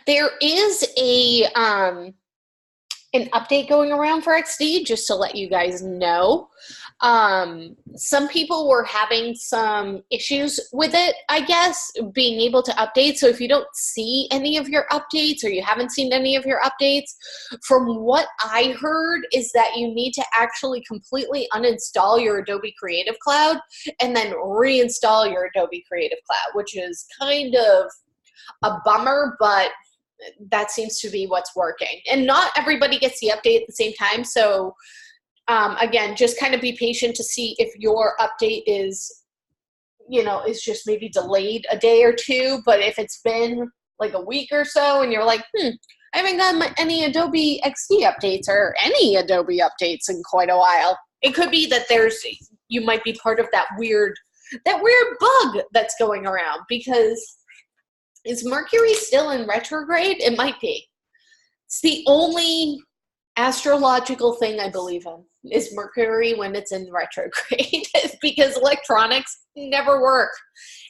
There is an update going around for XD, just to let you guys know. Some people were having some issues with it, I guess, being able to update. So if you don't see any of your updates or you haven't seen any of your updates, from what I heard is that you need to actually completely uninstall your Adobe Creative Cloud and then reinstall your Adobe Creative Cloud, which is kind of a bummer, but that seems to be what's working. And not everybody gets the update at the same time. So again, just kind of be patient to see if your update is, is just maybe delayed a day or two. But if it's been like a week or so and you're like, I haven't gotten any Adobe XD updates or any Adobe updates in quite a while, it could be that you might be part of that weird bug that's going around. Because is Mercury still in retrograde? It might be. It's the only astrological thing I believe in, is Mercury when it's in retrograde, because electronics never work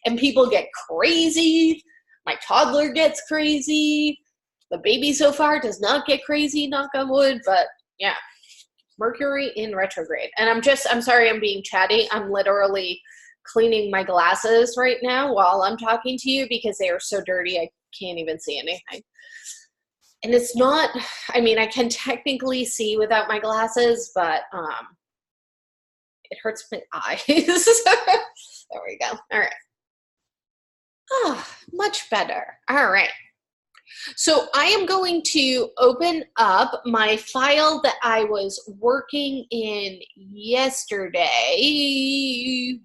and people get crazy. My toddler gets crazy. The baby so far does not get crazy, knock on wood, but yeah, Mercury in retrograde. And I'm sorry I'm being chatty. I'm literally cleaning my glasses right now while I'm talking to you because they are so dirty I can't even see anything. And it's not, I can technically see without my glasses, but it hurts my eyes. There we go. All right. Oh, much better. All right. So I am going to open up my file that I was working in yesterday,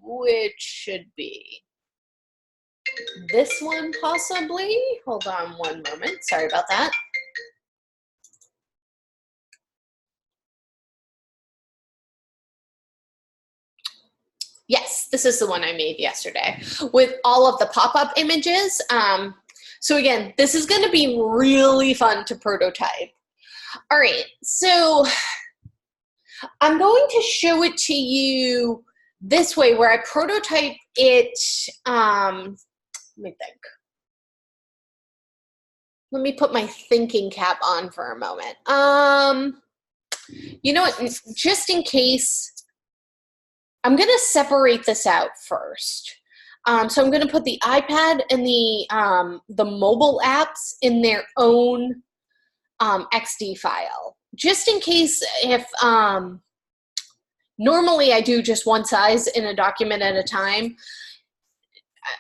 which should be this one possibly. Hold on one moment. Sorry about that. Yes, this is the one I made yesterday with all of the pop-up images. So again, this is going to be really fun to prototype. All right, so I'm going to show it to you this way where I prototype it. Let me think. Let me put my thinking cap on for a moment. You know what, just in case, I'm going to separate this out first. So I'm going to put the iPad and the mobile apps in their own XD file, just in case if normally I do just one size in a document at a time.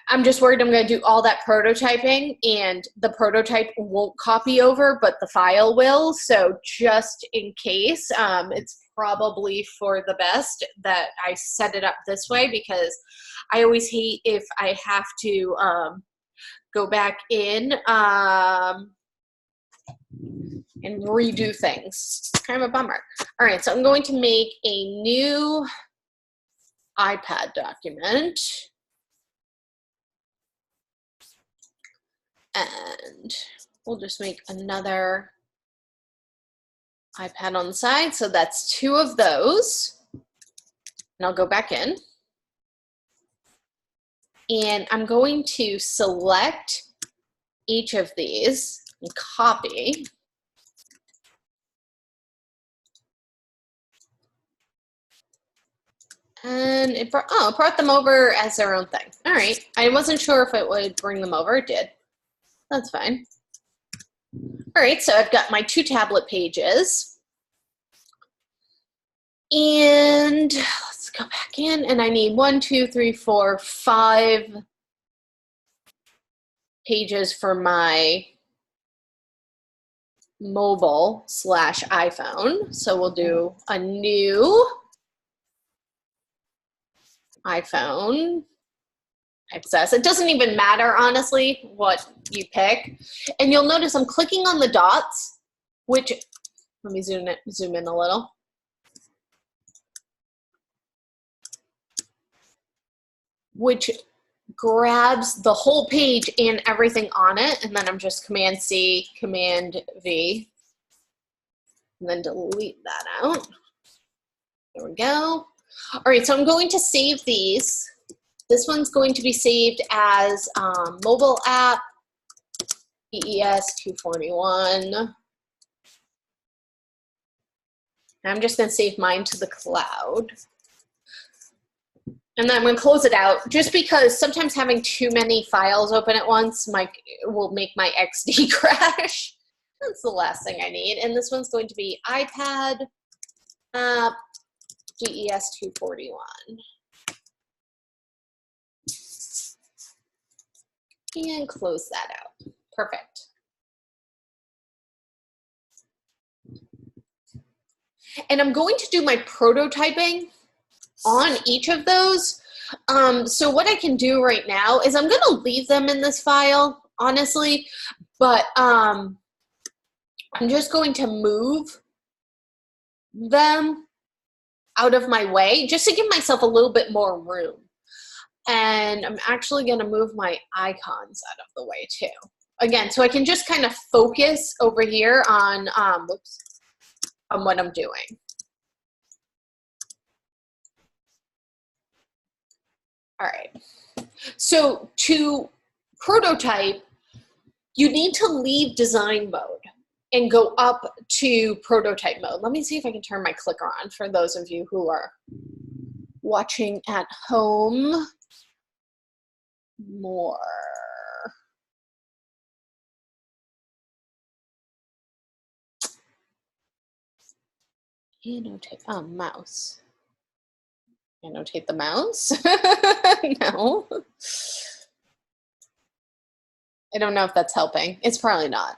I'm just worried I'm going to do all that prototyping and the prototype won't copy over, but the file will. So just in case, it's probably for the best that I set it up this way, because I always hate if I have to go back in and redo things. It's kind of a bummer. All right, so I'm going to make a new iPad document. And we'll just make another iPad on the side. So that's 2 of those. And I'll go back in. And I'm going to select each of these and copy. And it brought them over as their own thing. All right. I wasn't sure if it would bring them over. It did. That's fine. All right, so I've got my 2 tablet pages. And let's go back in, and I need 1, 2, 3, 4, 5 pages for my mobile / iPhone. So we'll do a new iPhone XS. It doesn't even matter, honestly, what you pick. And you'll notice I'm clicking on the dots, which, let me zoom in a little. Which grabs the whole page and everything on it. And then I'm just Command-C, Command-V, and then delete that out. There we go. All right, so I'm going to save these. This one's going to be saved as mobile app DES 241. I'm just going to save mine to the cloud. And then I'm going to close it out just because sometimes having too many files open at once will make my XD crash. That's the last thing I need. And this one's going to be iPad app DES 241. And close that out. Perfect. And I'm going to do my prototyping on each of those. So what I can do right now is I'm going to leave them in this file, honestly, but I'm just going to move them out of my way just to give myself a little bit more room. And I'm actually going to move my icons out of the way too. Again, so I can just kind of focus over here on, on what I'm doing. All right. So to prototype, you need to leave design mode and go up to prototype mode. Let me see if I can turn my clicker on for those of you who are watching at home more. Annotate, mouse. Annotate the mouse? No. I don't know if that's helping. It's probably not.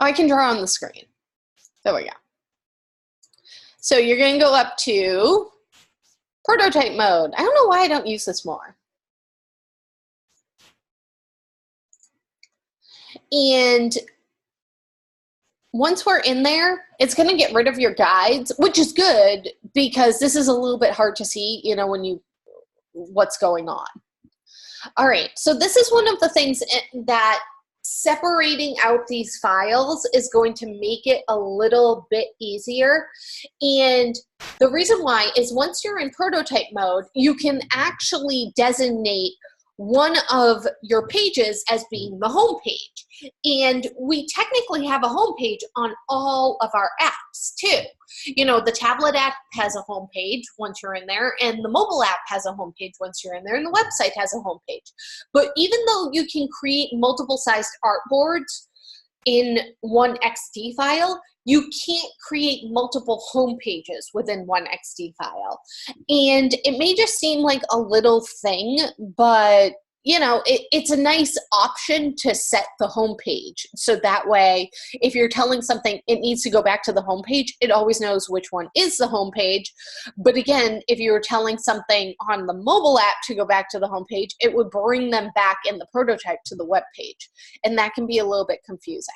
Oh, I can draw on the screen. There we go. So you're going to go up to prototype mode. I don't know why I don't use this more. And once we're in there, it's going to get rid of your guides, which is good because this is a little bit hard to see, you know, when what's going on. All right, so this is one of the things that separating out these files is going to make it a little bit easier. And the reason why is once you're in prototype mode, you can actually designate one of your pages as being the home page. And we technically have a home page on all of our apps too. You know, the tablet app has a home page once you're in there, and the mobile app has a home page once you're in there, and the website has a home page. But even though you can create multiple sized artboards in one XD file, you can't create multiple home pages within one XD file. And it may just seem like a little thing, but you know, it's a nice option to set the home page. So that way, if you're telling something it needs to go back to the home page, it always knows which one is the home page. But again, if you were telling something on the mobile app to go back to the home page, it would bring them back in the prototype to the web page. And that can be a little bit confusing.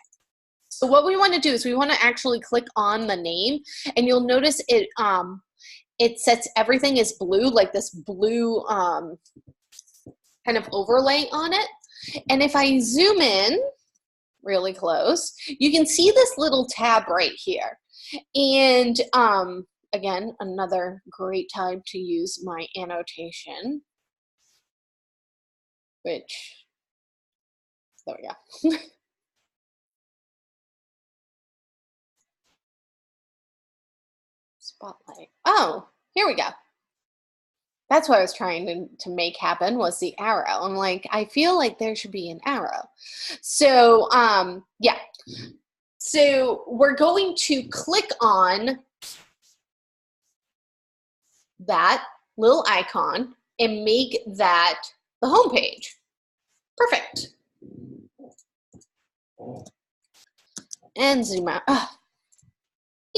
So what we want to do is we want to actually click on the name, and you'll notice it sets everything as blue, like this blue kind of overlay on it. And if I zoom in really close, you can see this little tab right here. And again, another great time to use my annotation, which, there we go. Spotlight. Oh, here we go. That's what I was trying to make happen, was the arrow. I'm like, I feel like there should be an arrow. So yeah. So we're going to click on that little icon and make that the home page. Perfect. And zoom out.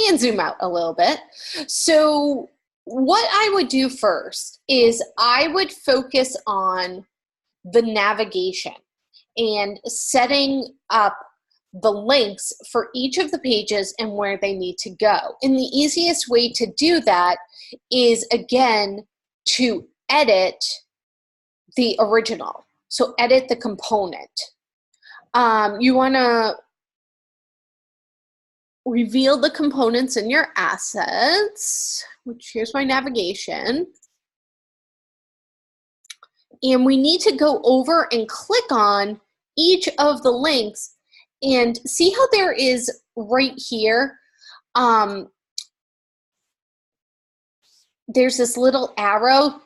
And zoom out a little bit. So what I would do first is I would focus on the navigation and setting up the links for each of the pages and where they need to go. And the easiest way to do that is, again, to edit the original. So edit the component. You want to reveal the components in your assets, which here's my navigation. And we need to go over and click on each of the links And see how there is right here, there's this little arrow.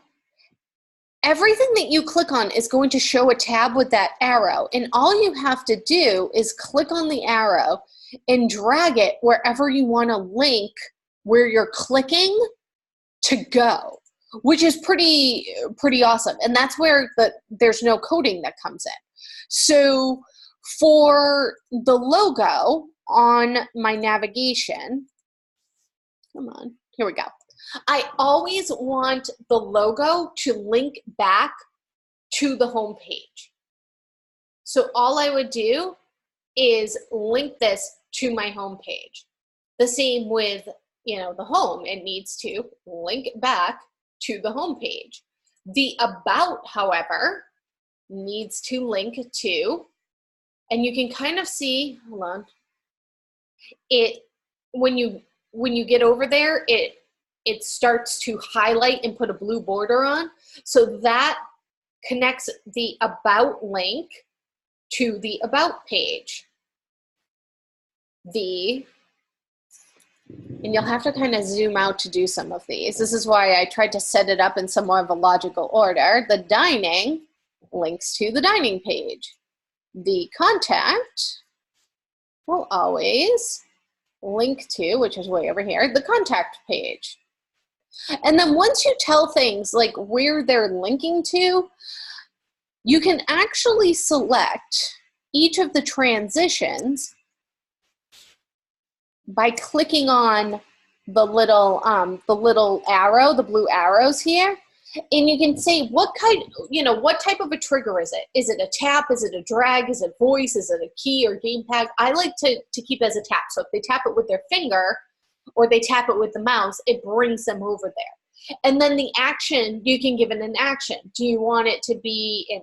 Everything that you click on is going to show a tab with that arrow, and all you have to do is click on the arrow and drag it wherever you want to link where you're clicking to go, which is pretty awesome. And that's where there's no coding that comes in. So for the logo on my navigation, come on, here we go. I always want the logo to link back to the home page. So all I would do is link this to my home page. The same with, the home. It needs to link back to the home page. The about, however, needs to link to, and you can kind of see, hold on, it when you get over there, it starts to highlight and put a blue border on. So that connects the about link to the about page. And you'll have to kind of zoom out to do some of these. This is why I tried to set it up in somewhat of a logical order. The dining links to the dining page. The contact will always link to, which is way over here, the contact page. And then once you tell things like where they're linking to, you can actually select each of the transitions by clicking on the little arrow, the blue arrows here, and you can say what type of a trigger is it? Is it a tap? Is it a drag? Is it voice? Is it a key or gamepad? I like to keep it as a tap. So if they tap it with their finger or they tap it with the mouse, it brings them over there. And then the action, you can give it an action. Do you want it to be an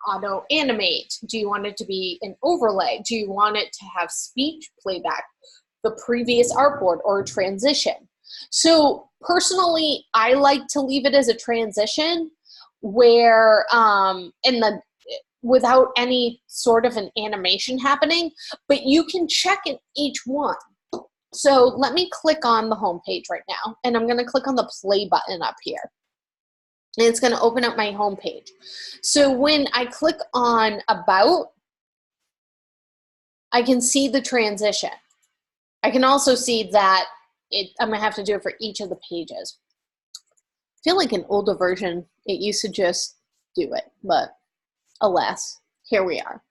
auto animate? Do you want it to be an overlay? Do you want it to have speech playback, the previous artboard, or a transition? So personally, I like to leave it as a transition where without any sort of an animation happening, but you can check in each one. So let me click on the home page right now, and I'm going to click on the play button up here. And it's going to open up my home page. So when I click on about, I can see the transition. I can also see that I'm going to have to do it for each of the pages. I feel like an older version, it used to just do it, but alas, here we are.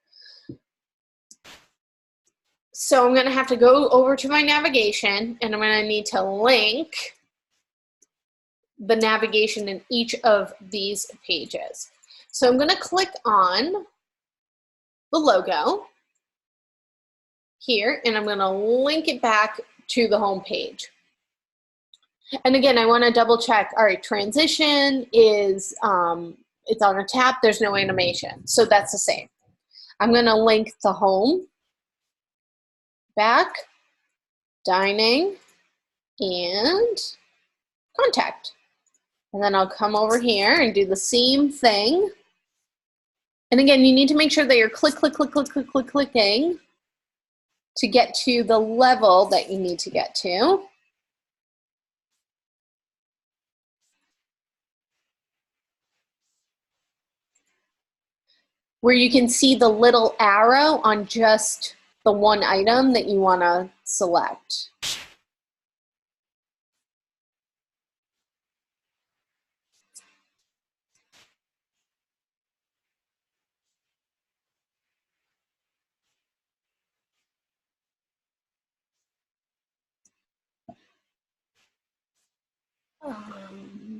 So I'm going to have to go over to my navigation, and I'm going to need to link the navigation in each of these pages. So I'm going to click on the logo here, and I'm going to link it back to the home page. And again, I want to double check. All right, transition is it's on a tap. There's no animation, so that's the same. I'm going to link the home, back, dining, and contact. And then I'll come over here and do the same thing. And again, you need to make sure that you're clicking to get to the level that you need to get to. Where you can see the little arrow on just the one item that you want to select.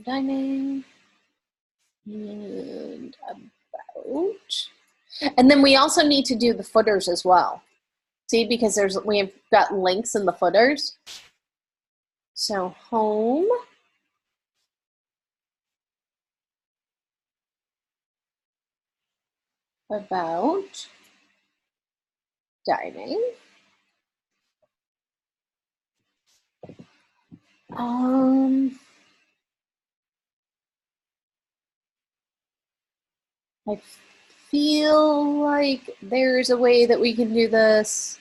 Dining and about. And then we also need to do the footers as well. See, because we have got links in the footers. So home, about, dining. I feel like there's a way that we can do this.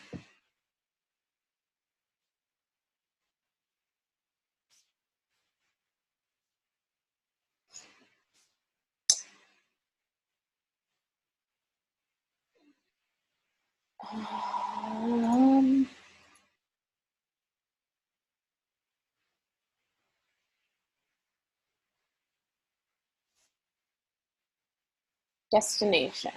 Destination.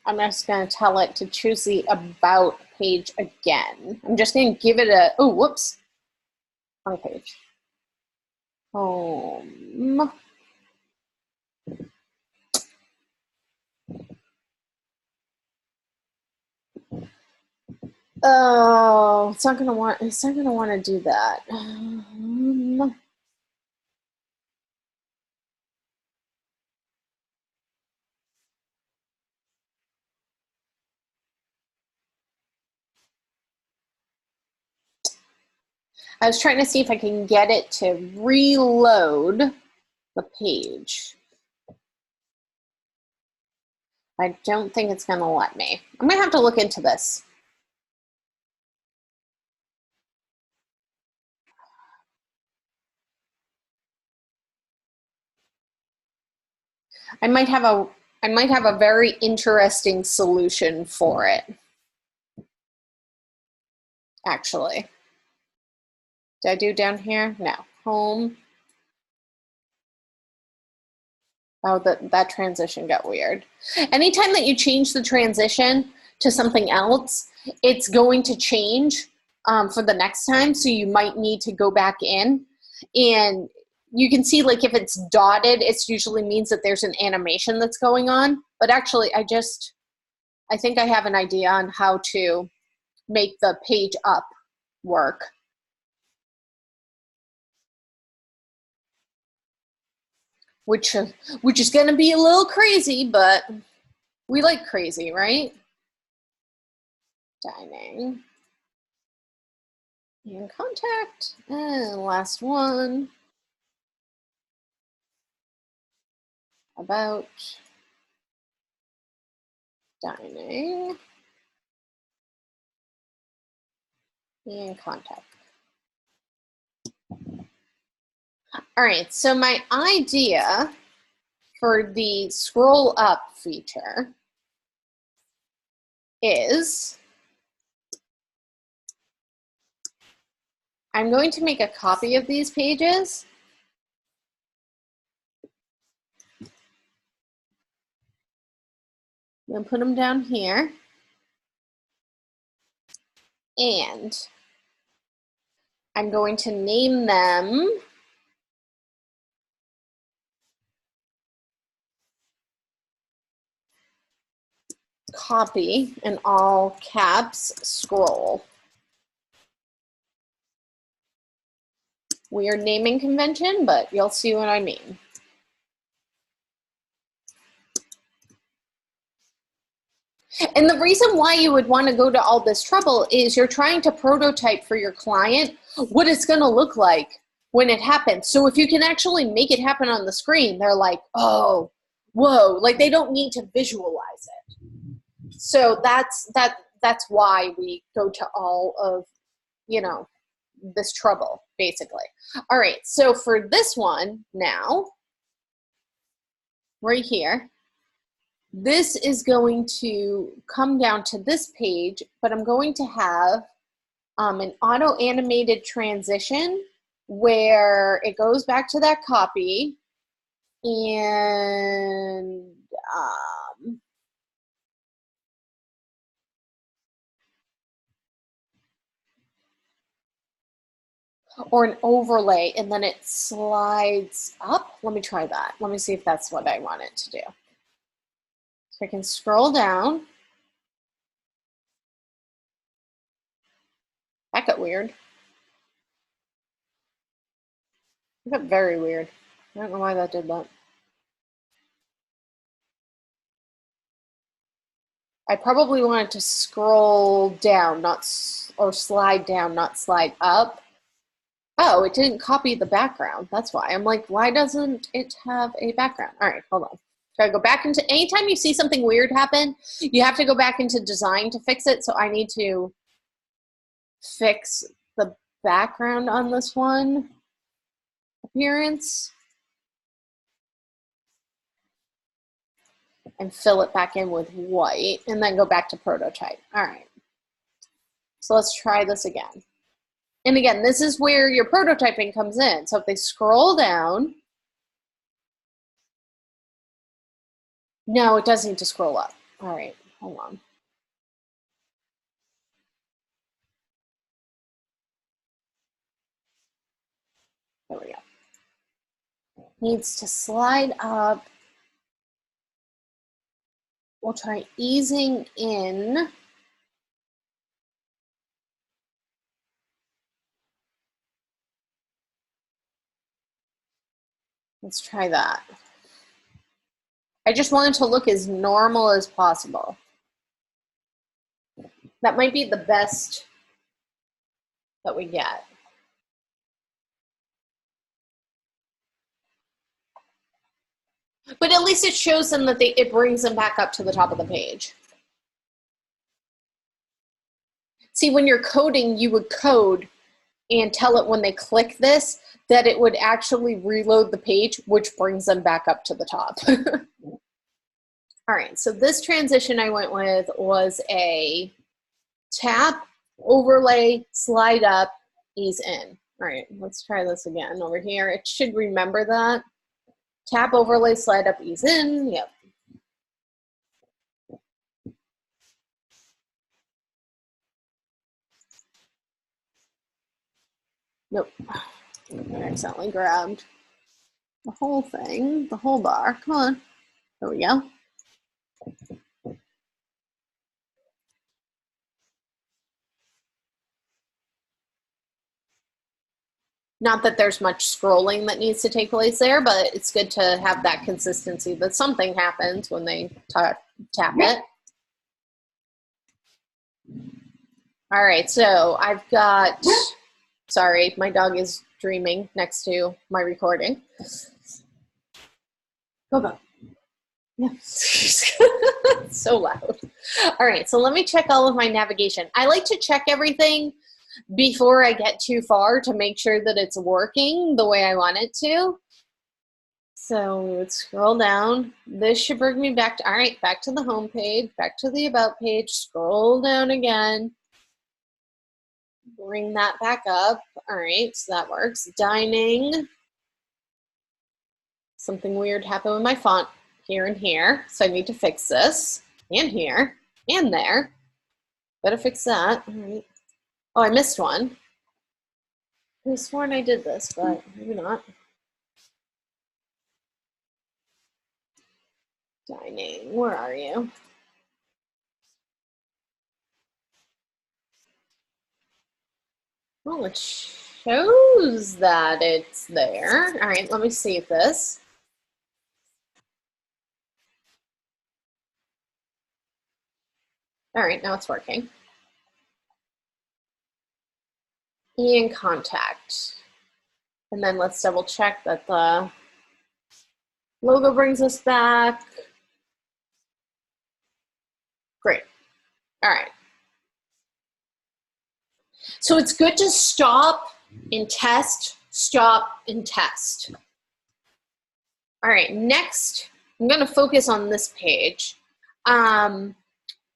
I'm just going to tell it to choose the about page again. I'm just going to give it a, oh, whoops, wrong page. Home. Oh, it's not going to want to do that. I was trying to see if I can get it to reload the page. I don't think it's going to let me. I'm going to have to look into this. I might have a very interesting solution for it. Actually. Did I do down here? No. Home. Oh, that transition got weird. Anytime that you change the transition to something else, it's going to change for the next time. So you might need to go back in, and you can see like if it's dotted, it usually means that there's an animation that's going on. But actually, I think I have an idea on how to make the page up work. Which is going to be a little crazy, but we like crazy, right? Dining. And contact. And last one. About dining. And contact. All right, so my idea for the scroll up feature is I'm going to make a copy of these pages. I'm going to put them down here. And I'm going to name them copy in all caps scroll. Weird naming convention, but you'll see what I mean. And the reason why you would want to go to all this trouble is you're trying to prototype for your client what it's going to look like when it happens. So if you can actually make it happen on the screen, they're like, oh, whoa, like they don't need to visualize it. So that's why we go to all of, this trouble, basically. All right, so for this one now, right here, this is going to come down to this page, but I'm going to have an auto-animated transition where it goes back to that copy and or an overlay, and then it slides up. Let me try that. Let me see if that's what I want it to do. So I can scroll down. That got weird. That got very weird. I don't know why that did that. I probably wanted to scroll down, or slide down, not slide up. Oh, it didn't copy the background. That's why. I'm like, why doesn't it have a background? All right, hold on. Gotta go back into, anytime you see something weird happen, you have to go back into design to fix it. So I need to fix the background on this one, appearance, and fill it back in with white, and then go back to prototype. All right. So let's try this again. And again, this is where your prototyping comes in. So if they scroll down, no, it does need to scroll up. All right, hold on. There we go. Needs to slide up. We'll try easing in. Let's try that. I just want it to look as normal as possible. That might be the best that we get. But at least it shows them that it brings them back up to the top of the page. See, when you're coding, you would code and tell it when they click this that it would actually reload the page, which brings them back up to the top. All right, so this transition I went with was a tap, overlay, slide up, ease in. All right, let's try this again over here. It should remember that. Tap, overlay, slide up, ease in. Yep. Nope. I accidentally grabbed the whole thing, the whole bar. Come on. There we go. Not that there's much scrolling that needs to take place there, but it's good to have that consistency that something happens when they tap it. All right, so I've got, sorry, my dog is dreaming next to my recording. Go. Yeah. So loud. All right, so let me check all of my navigation. I like to check everything before I get too far to make sure that it's working the way I want it to. So we would scroll down. This should bring me back to, all right, back to the home page, back to the about page, scroll down again. Bring that back up. All right, so that works. Dining. Something weird happened with my font here and here, so I need to fix this. And here, and there. Better fix that. All right. Oh, I missed one. I was sworn I did this, but maybe not. Dining, where are you? Well, it shows that it's there. All right, let me save this. All right, now it's working. And contact. And then let's double check that the logo brings us back. Great. All right. So it's good to stop and test, stop and test. All right, next, I'm going to focus on this page.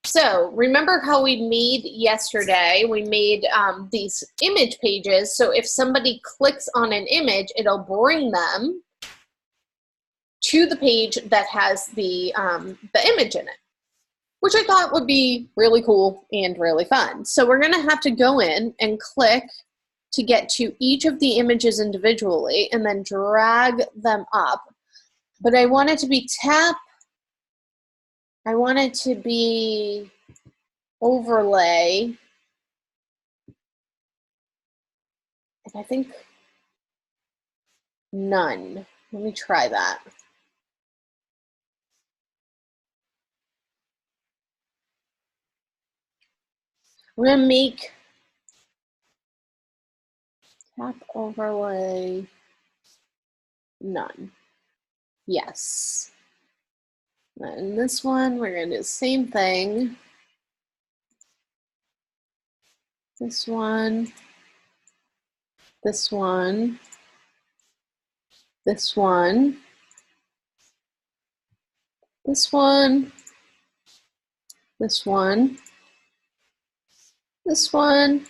So remember how we made yesterday, we made these image pages. So if somebody clicks on an image, it'll bring them to the page that has the image in it, which I thought would be really cool and really fun. So we're going to have to go in and click to get to each of the images individually and then drag them up. But I want it to be tap. I want it to be overlay. And I think none. Let me try that. I'm going to make tap overlay none. Yes. And this one, we're going to do the same thing. This one, this one, this one, this one, this one, this one,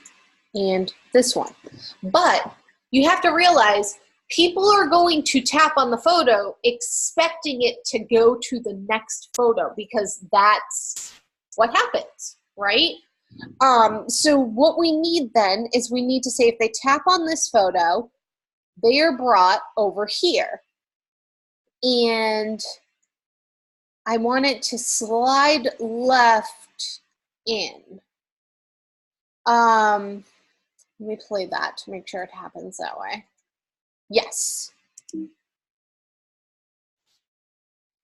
and this one. But you have to realize people are going to tap on the photo expecting it to go to the next photo because that's what happens, right? So what we need then is we need to say if they tap on this photo, they are brought over here. And I want it to slide left in. Let me play that to make sure it happens that way. Yes.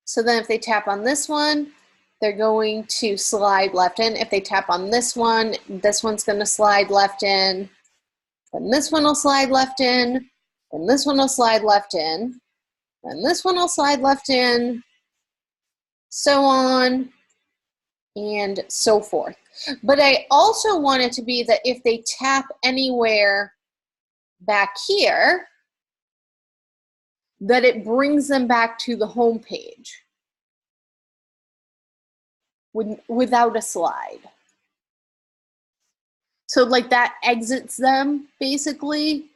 So then if they tap on this one, they're going to slide left in. If they tap on this one's going to slide left in. Then this one will slide left in. Then this one will slide left in. Then this one will slide left in. So on and so forth. But I also want it to be that if they tap anywhere back here, that it brings them back to the home page without a slide. So like that exits them basically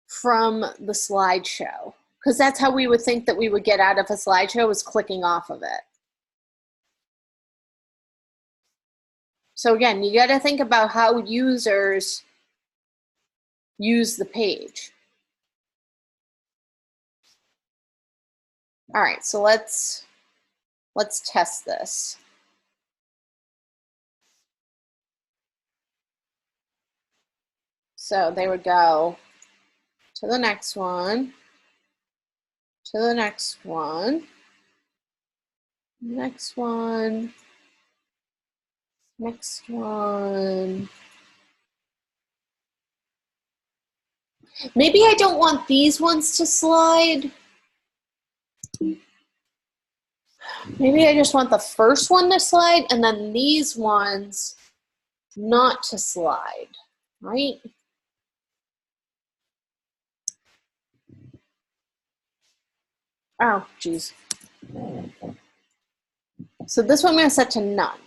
from the slideshow, because that's how we would think that we would get out of a slideshow, is clicking off of it. So again, you got to think about how users use the page. All right, so let's test this. So they would go to the next one, to the next one, next one, next one. Maybe I don't want these ones to slide. Maybe I just want the first one to slide and then these ones not to slide, right? Oh, geez. So this one I'm going to set to none.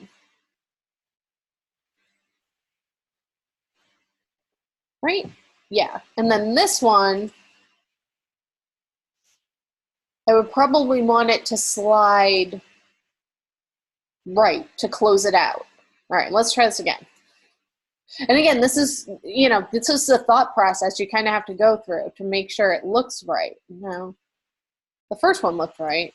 Right? Yeah. And then this one, I would probably want it to slide right to close it out. All right, let's try this again. And again, this is, you know, this is the thought process you kind of have to go through to make sure it looks right. No, the first one looked right.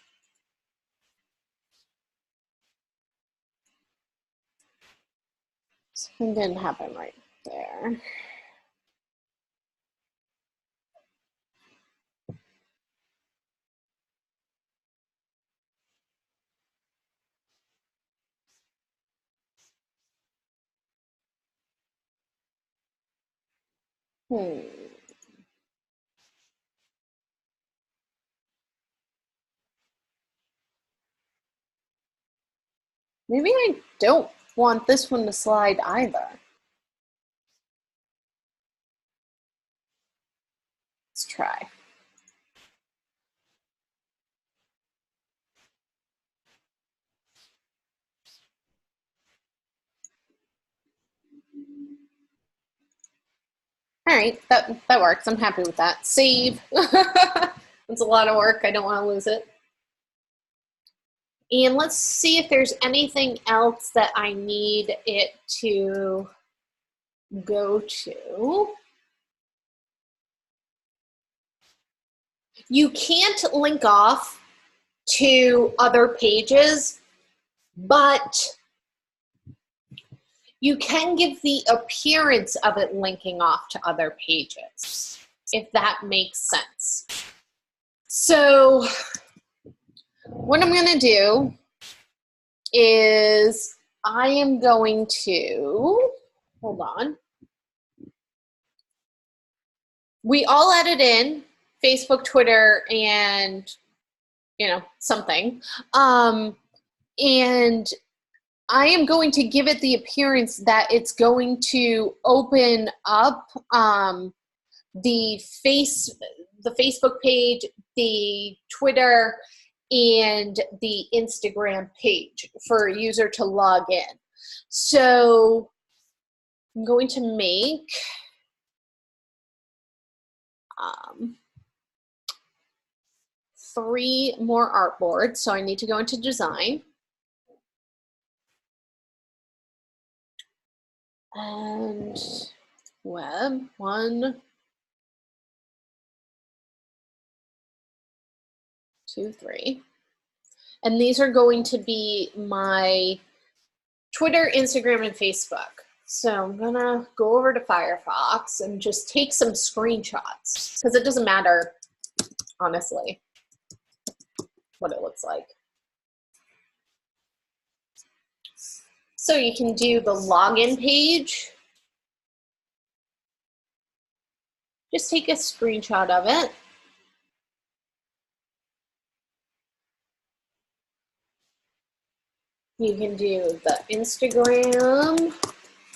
Something didn't happen right there. Maybe I don't want this one to slide either. Let's try. All right, that works. I'm happy with that. Save. It's a lot of work. I don't want to lose it. And let's see if there's anything else that I need it to go to. You can't link off to other pages, but you can give the appearance of it linking off to other pages, if that makes sense. So what I'm going to do is I am going to, hold on. We all added in Facebook, Twitter, and you know, something. And I am going to give it the appearance that it's going to open up the Facebook page, the Twitter, and the Instagram page for a user to log in. So I'm going to make 3 more artboards. So I need to go into design. And web, 1, 2, 3. And these are going to be my Twitter, Instagram, and Facebook. So I'm gonna go over to Firefox and just take some screenshots because it doesn't matter, honestly, what it looks like. So you can do the login page. Just take a screenshot of it. You can do the Instagram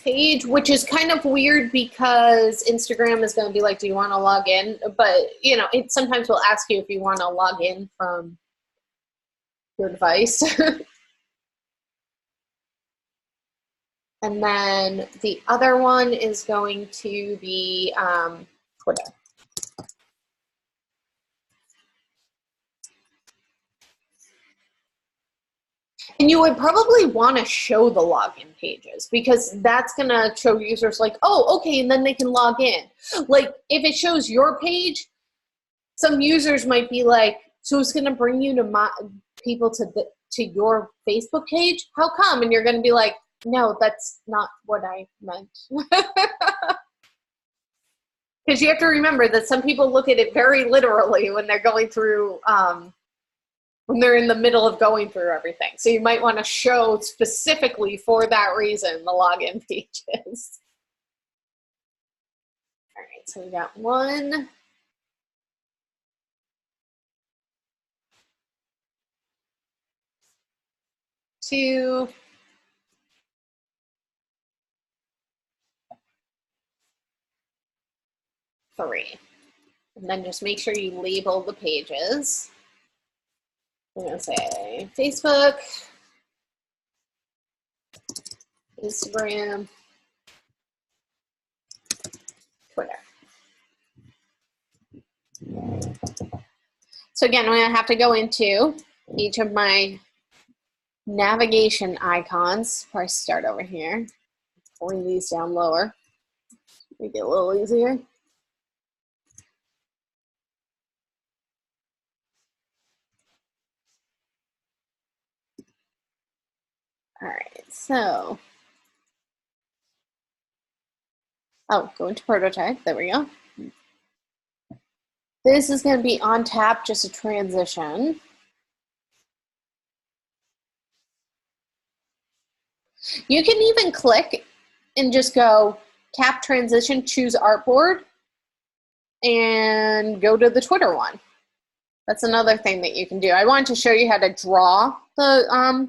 page, which is kind of weird because Instagram is going to be like, do you want to log in? But, you know, it sometimes will ask you if you want to log in from your device. And then the other one is going to be Twitter. And you would probably want to show the login pages because that's going to show users like, oh, okay, and then they can log in. Like if it shows your page, some users might be like, so it's going to bring you to people to your Facebook page? How come? And you're going to be like, no, that's not what I meant. Because you have to remember that some people look at it very literally when they're going through when they're in the middle of going through everything. So you might want to show specifically for that reason the login pages. All right, so we got 1, 2, 3. And then just make sure you label the pages. I'm going to say Facebook, Instagram, Twitter. So again, I'm going to have to go into each of my navigation icons. Probably start over here. Bring these down lower. Make it a little easier. All right, so, go into prototype. There we go. This is going to be on tap, just a transition. You can even click and just go tap transition, choose artboard, and go to the Twitter one. That's another thing that you can do. I wanted to show you how to draw the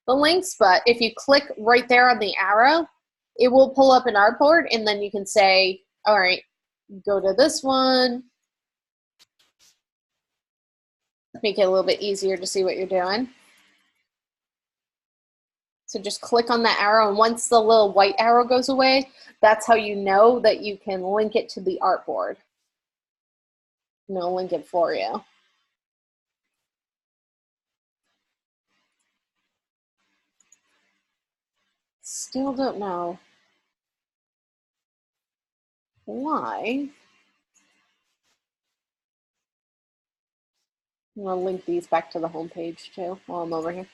links, but if you click right there on the arrow, it will pull up an artboard, and then you can say, all right, go to this one. Make it a little bit easier to see what you're doing. So just click on that arrow, and once the little white arrow goes away, that's how you know that you can link it to the artboard. And it'll link it for you. Still don't know why. I'm going to link these back to the home page too while I'm over here.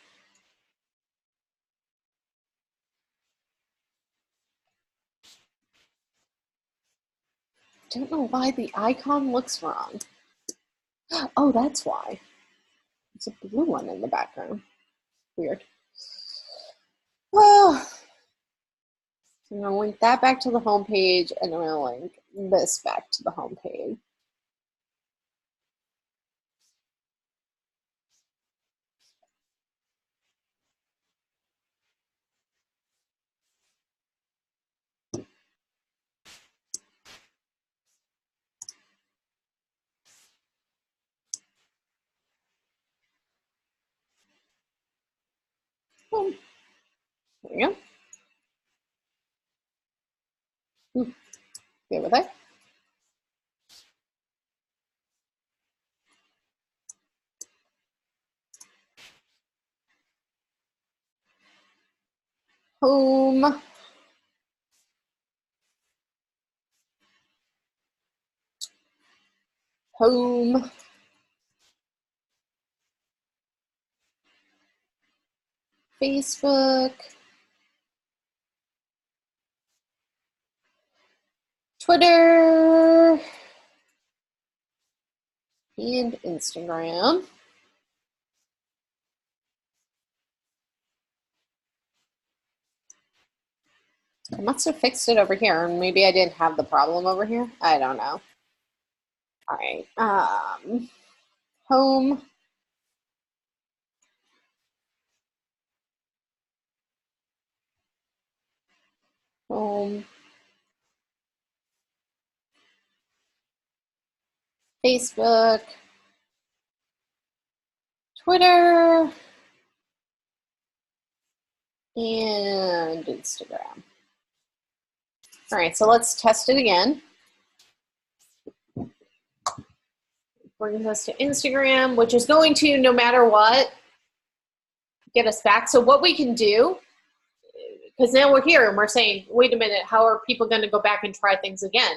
Don't know why the icon looks wrong. Oh, that's why. It's a blue one in the background. Weird. Oh, so I'm going to link that back to the home page, and I'm going to link this back to the home page. Boom. There you go. Get over there. Home. Home. Facebook. Twitter. And Instagram. I must have fixed it over here. Maybe I didn't have the problem over here. I don't know. All right. Home. Home. Facebook. Twitter. And Instagram. All right, so let's test it again. Brings us to Instagram, which is going to, no matter what, get us back. So what we can do, because now we're here and we're saying, wait a minute, how are people going to go back and try things again?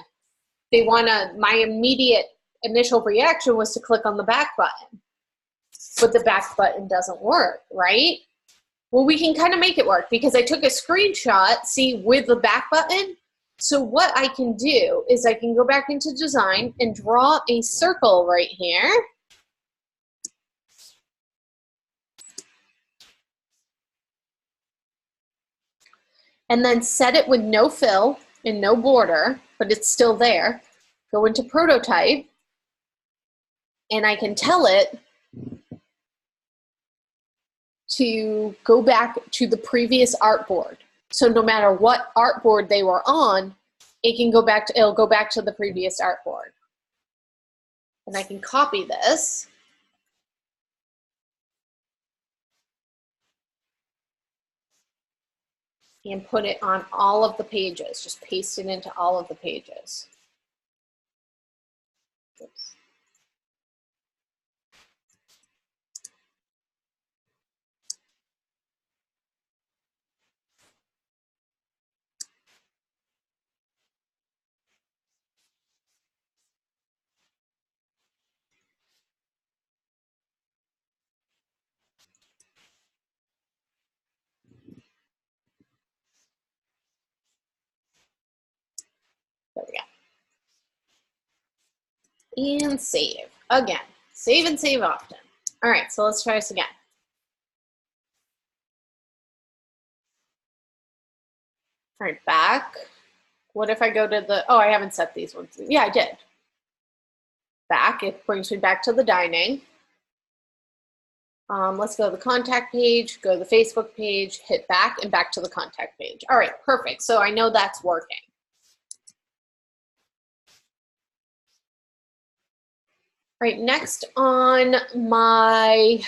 They want to, my immediate initial reaction was to click on the back button, but the back button doesn't work, right? Well, we can kind of make it work because I took a screenshot, see, with the back button. So what I can do is I can go back into design and draw a circle right here. And then set it with no fill and no border, but it's still there. Go into prototype, and I can tell it to go back to the previous artboard. So no matter what artboard they were on, it can go back to, it'll go back to the previous artboard. And I can copy this. And put it on all of the pages. Just paste it into all of the pages. Oops. There we go. And save. Again. Save and save often. All right, so let's try this again. All right, back. What if I go to the, oh, I haven't set these ones. Yeah, I did. Back, it brings me back to the dining. Let's go to the contact page, go to the Facebook page, hit back, and back to the contact page. All right, perfect. So I know that's working. All right, next on my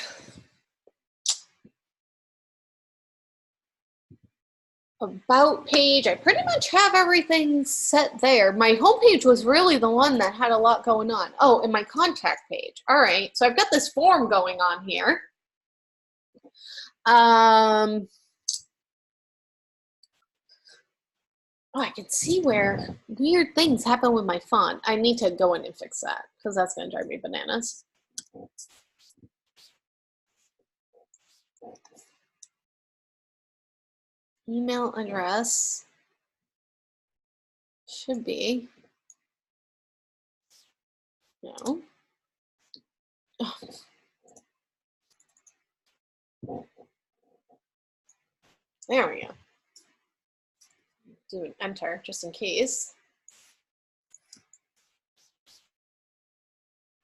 about page, I pretty much have everything set there. My home page was really the one that had a lot going on. Oh, and my contact page. All right, so I've got this form going on here. Oh, I can see where weird things happen with my font. I need to go in and fix that because that's going to drive me bananas. Email address should be, no. Oh. There we go. Do an enter just in case.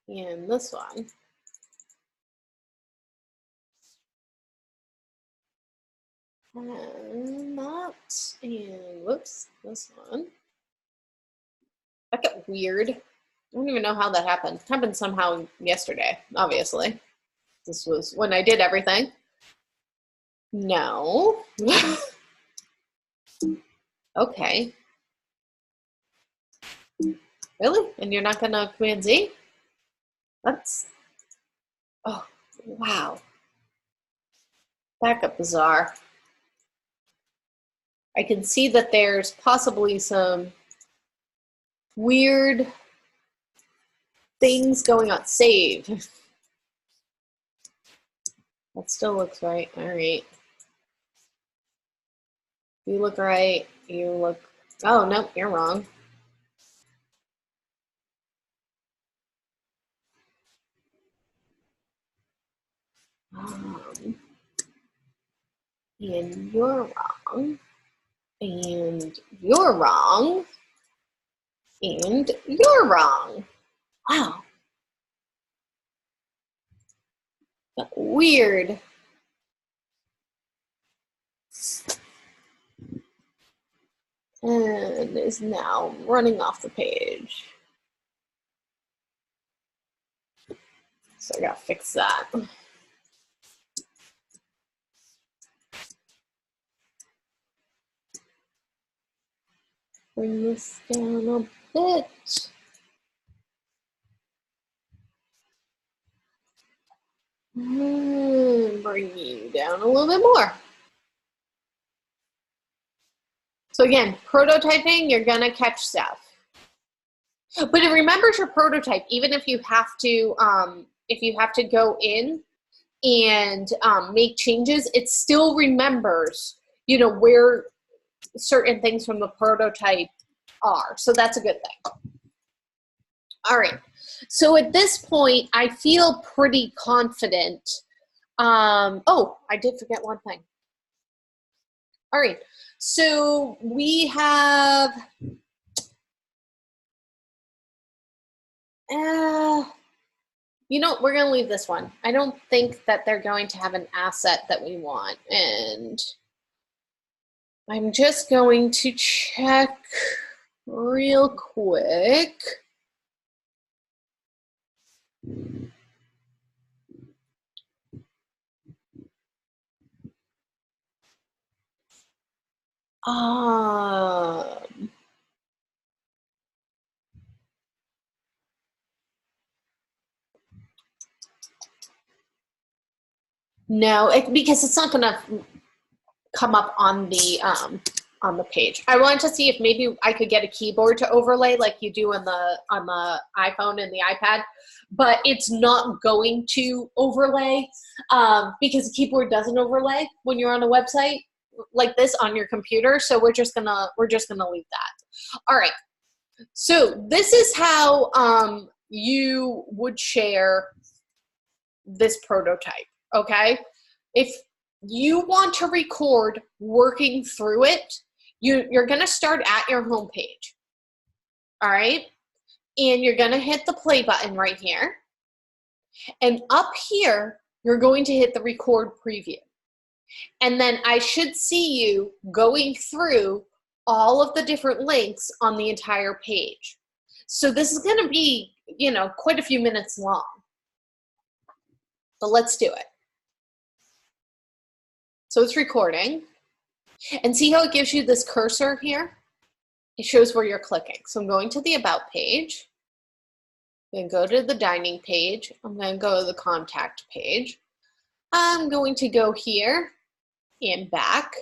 And this one. And that, and whoops, this one. That got weird. I don't even know how that happened. It happened somehow yesterday, obviously. This was when I did everything. No. Okay. Really? And you're not gonna Command Z? That's, oh, wow. Backup bizarre. I can see that there's possibly some weird things going on. Save. That still looks right. All right. You look right. You look, oh, no, you're wrong. And you're wrong. And you're wrong. And you're wrong. Wow. Weird. And is now running off the page. So I gotta fix that. Bring this down a bit. And bring you down a little bit more. So again, prototyping, you're gonna catch stuff. But it remembers your prototype, even if you have to go in and make changes, it still remembers, you know, where certain things from the prototype are. So that's a good thing. All right. So at this point, I feel pretty confident. Oh, I did forget one thing. All right. So we have, you know, we're going to leave this one. I don't think that they're going to have an asset that we want. And I'm just going to check real quick. No, because it's not going to come up on the page. I wanted to see if maybe I could get a keyboard to overlay like you do on the iPhone and the iPad, but it's not going to overlay because the keyboard doesn't overlay when you're on a website like this on your computer. So we're just gonna leave that. All right. So this is how you would share this prototype. Okay, if you want to record working through it, you're going to start at your home page. All right, and you're going to hit the play button right here, and up here you're going to hit the record preview, and then I should see you going through all of the different links on the entire page. So this is going to be, you know, quite a few minutes long, but let's do it. So it's recording. And see how it gives you this cursor here? It shows where you're clicking. So I'm going to the About page. I'm going to go to the Dining page. I'm going to go to the Contact page. I'm going to go here and back.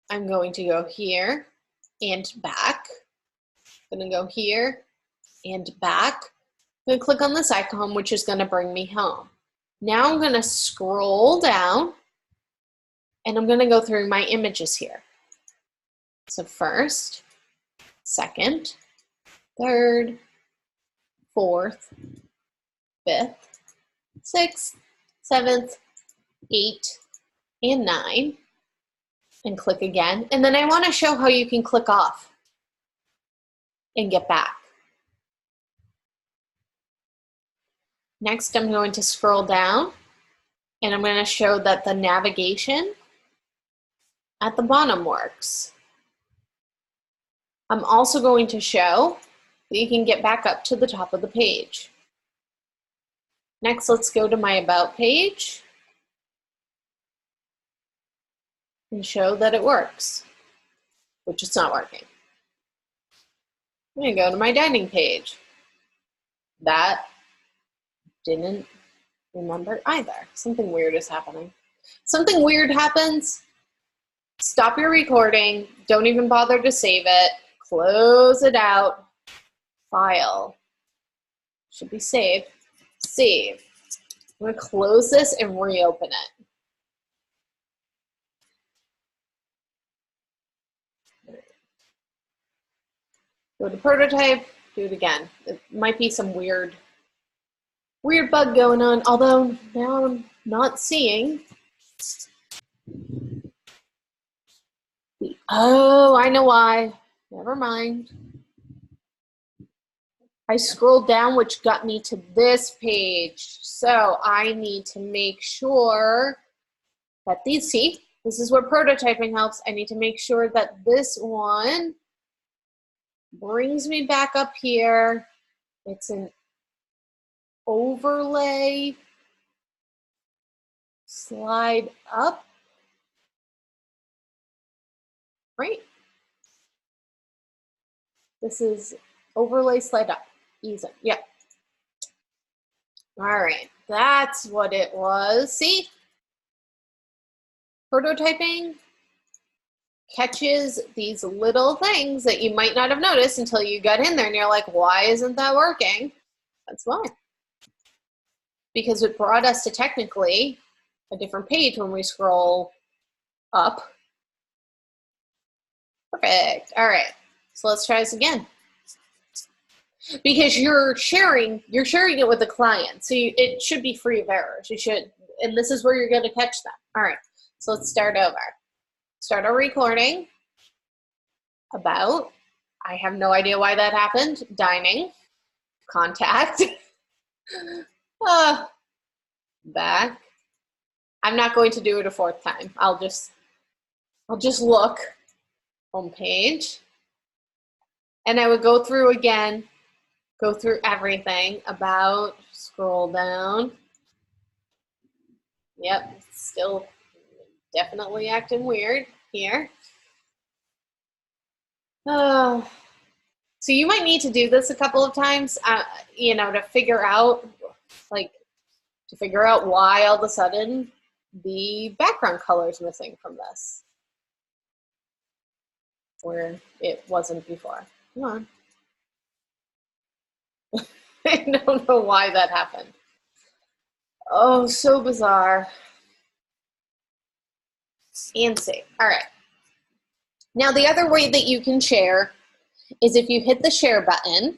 I'm going to go here and back. I'm going to go here and back. I'm going to click on this icon, which is going to bring me home. Now I'm going to scroll down. And I'm going to go through my images here. So first, second, third, fourth, fifth, sixth, seventh, 8, and 9. And click again. And then I want to show how you can click off and get back. Next, I'm going to scroll down. And I'm going to show that the navigation at the bottom works. I'm also going to show that you can get back up to the top of the page. Next, let's go to my About page. and show that it works, which it's not working. I'm gonna go to my dining page. That didn't remember either. Something weird is happening. Something weird happens, stop your recording, don't even bother to save it, close it out, file, should be saved, save. I'm gonna close this and reopen it. Go to prototype, do it again. It might be some weird bug going on, although now I'm not seeing. Oh, I know why. Never mind. I scrolled down, which got me to this page. So I need to make sure that these, see, this is where prototyping helps. I need to make sure that this one brings me back up here. It's an overlay, slide up, right? This is overlay, slide up, easy, yeah. All right, that's what it was. See, prototyping catches these little things that you might not have noticed until you got in there and you're like, why isn't that working? That's why. Because it brought us to technically a different page when we scroll up. Perfect. All right, so let's try this again. Because you're sharing it with the client, so it should be free of errors. You should, and this is where you're going to catch them. All right, so let's start over. Start our recording. About, I have no idea why that happened. Dining, contact, back. I'm not going to do it a fourth time. I'll just look, home page, and I would go through again, go through everything, about, scroll down. Yep, still definitely acting weird here. So you might need to do this a couple of times, you know, to figure out why all of a sudden the background color is missing from this, where it wasn't before. Come on. I don't know why that happened. Oh, so bizarre. And save. All right. Now, the other way that you can share is if you hit the share button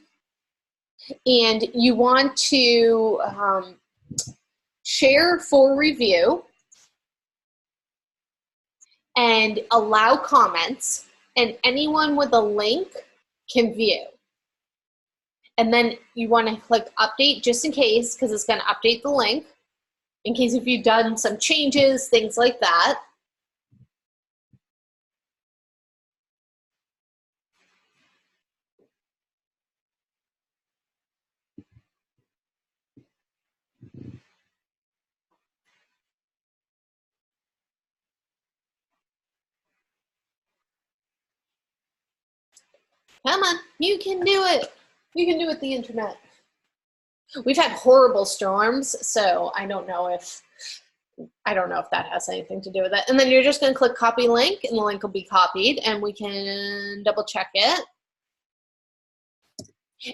and you want to share for review and allow comments, and anyone with a link can view. And then you want to click update just in case, because it's going to update the link in case if you've done some changes, things like that. Come on, you can do it. You can do it, the internet. We've had horrible storms, so I don't know if that has anything to do with it. And then you're just going to click copy link, and the link will be copied, and we can double check it.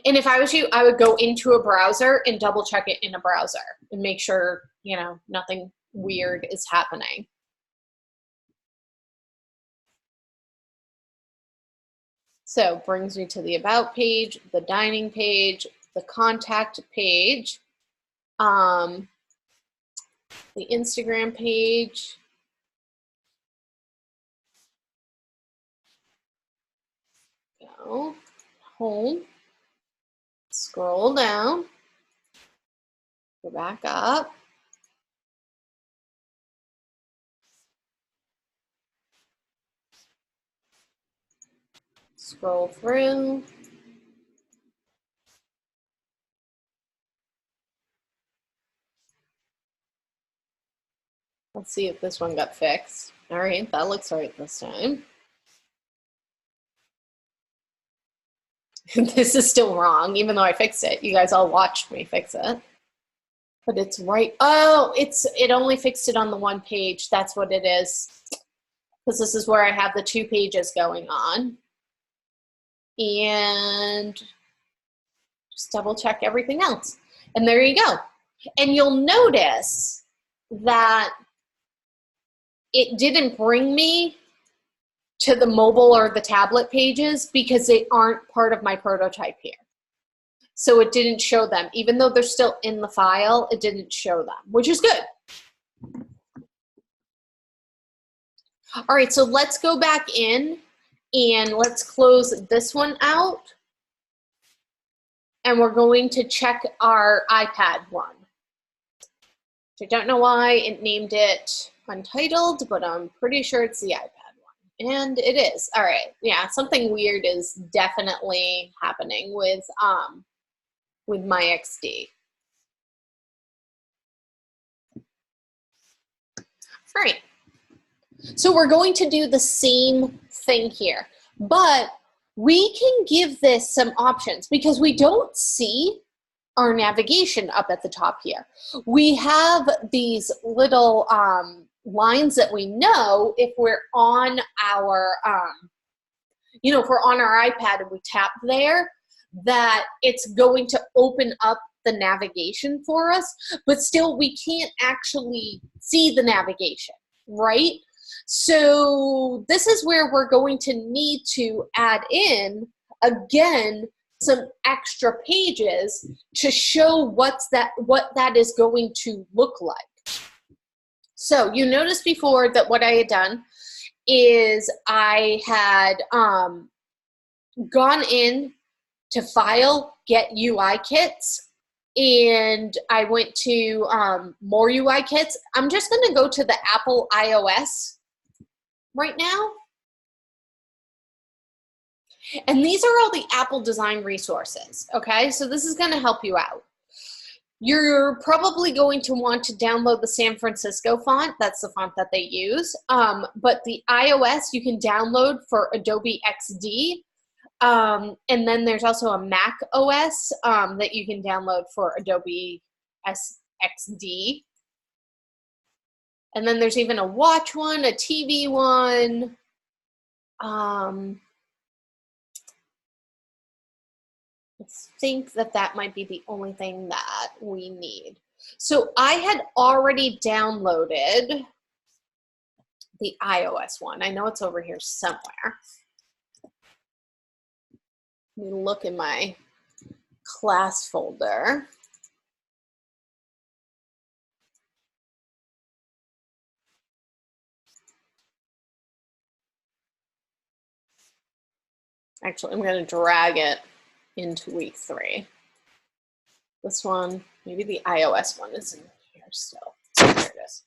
And if I was you, I would go into a browser and double check it in a browser and make sure, you know, nothing weird is happening. So brings me to the about page, the dining page, the contact page, the Instagram page, go home, scroll down, go back up, scroll through, let's see if this one got fixed. All right, that looks right this time. This is still wrong, even though I fixed it. You guys all watched me fix it. But it's right. Oh, it only fixed it on the one page. That's what it is. Because this is where I have the 2 pages going on. And just double check everything else. And there you go. And you'll notice that it didn't bring me to the mobile or the tablet pages because they aren't part of my prototype here. So it didn't show them. Even though they're still in the file, it didn't show them, which is good. All right, so let's go back in and let's close this one out. And we're going to check our iPad one. I don't know why it named it Untitled, but I'm pretty sure it's the iPad one. And it is. All right, yeah, something weird is definitely happening with my XD. All right, so we're going to do the same thing here, but we can give this some options because we don't see our navigation up at the top here. We have these little lines that we know if we're on our, if we're on our iPad and we tap there, that it's going to open up the navigation for us, but still we can't actually see the navigation, right? So this is where we're going to need to add in, again, some extra pages to show what that is going to look like. So you noticed before that what I had done is I had gone in to File, Get UI Kits, and I went to More UI Kits. I'm just going to go to the Apple iOS right now. And these are all the Apple design resources, okay? So this is going to help you out. You're probably going to want to download the San Francisco font. That's the font that they use. But the iOS you can download for Adobe XD. And then there's also a Mac OS that you can download for Adobe XD. And then there's even a watch one, a TV one. I think that might be the only thing that we need. So I had already downloaded the iOS one. I know it's over here somewhere. Let me look in my class folder. Actually, I'm going to drag it into week 3. This one, maybe the iOS one is in here still. There it is.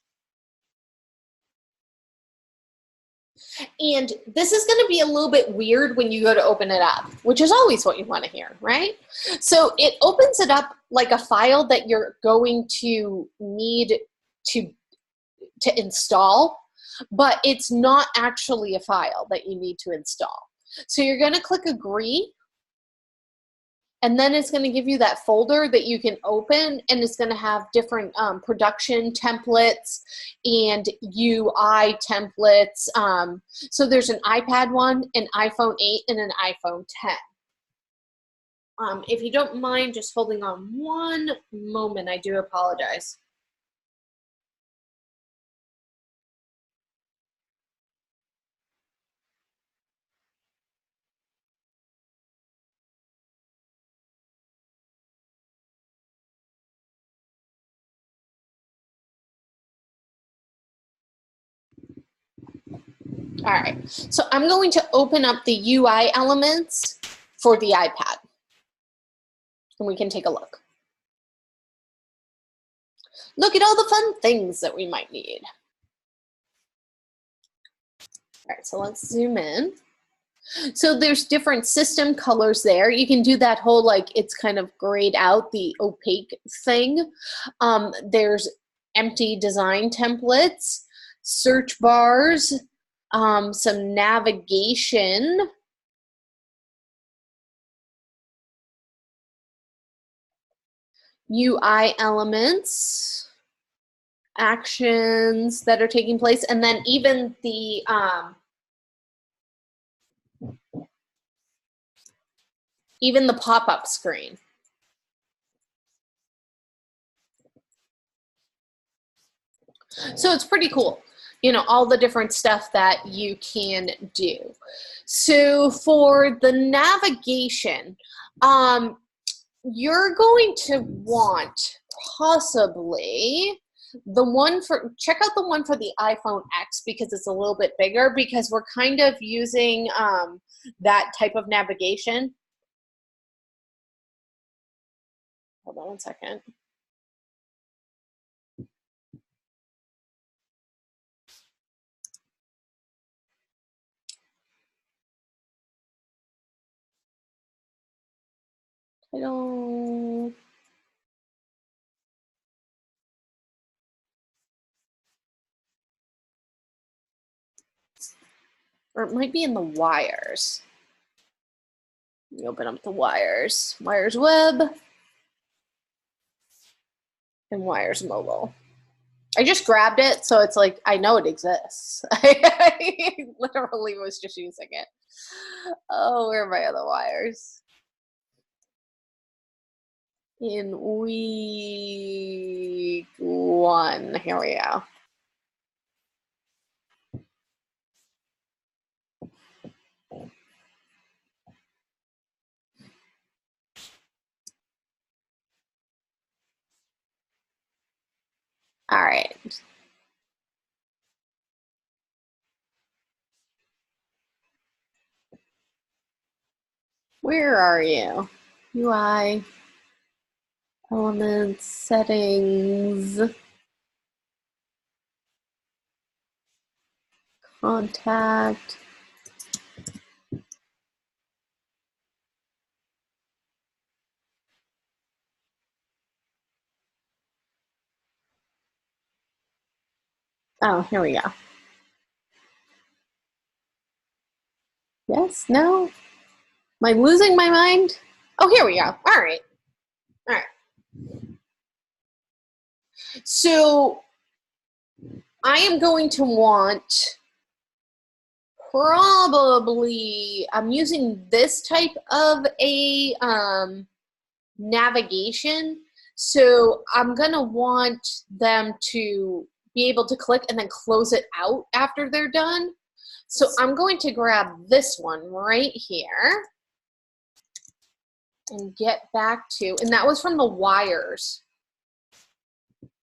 And this is going to be a little bit weird when you go to open it up, which is always what you want to hear, right? So it opens it up like a file that you're going to need to install, but it's not actually a file that you need to install. So you're going to click Agree, and then it's going to give you that folder that you can open, and it's going to have different production templates and UI templates. So there's an iPad one, an iPhone 8, and an iPhone 10. If you don't mind just holding on one moment, I do apologize. All right, so I'm going to open up the UI elements for the iPad, and we can take a look. Look at all the fun things that we might need. All right, so let's zoom in. So there's different system colors there. You can do that whole, like, it's kind of grayed out, the opaque thing. There's empty design templates. search bars, some navigation, UI elements, actions that are taking place, and then even the pop-up screen. So it's pretty cool, you know, all the different stuff that you can do. So for the navigation, you're going to want possibly the one for, check out the one for the iPhone X because it's a little bit bigger because we're kind of using that type of navigation. Hold on one second. I don't. Or it might be in the wires. Let me open up the wires. Wires web and wires mobile. I just grabbed it, so it's like, I know it exists. I literally was just using it. Oh, where are my other wires? In week 1, here we go. All right. Where are you? UI, elements, settings, contact. Oh, here we go. Yes, no? Am I losing my mind? Oh, here we go. All right. All right. So I am going to want probably, I'm using this type of a navigation. So I'm going to want them to be able to click and then close it out after they're done. So I'm going to grab this one right here and get back to, and that was from the wires.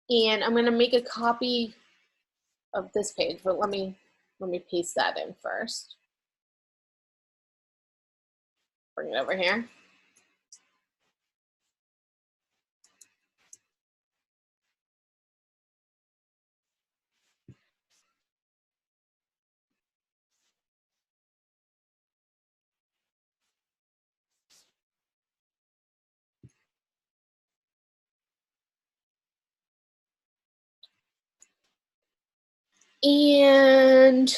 And I'm going to make a copy of this page, but let me paste that in first. Bring it over here. And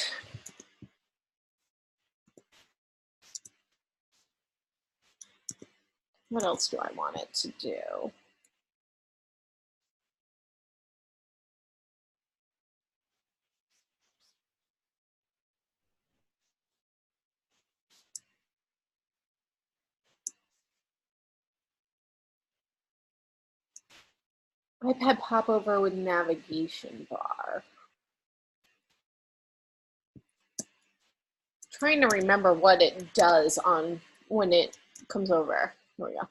what else do I want it to do? iPad popover with navigation bar. Trying to remember what it does on when it comes over. Here we go.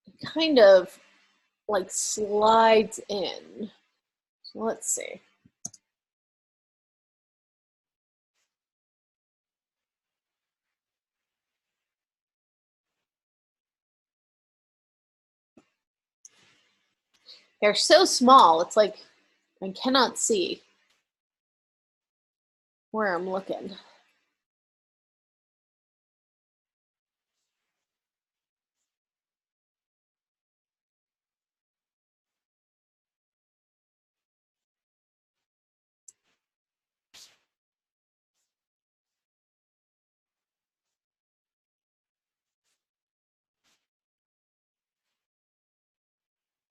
It kind of like slides in. So let's see. They're so small, it's like I cannot see where I'm looking.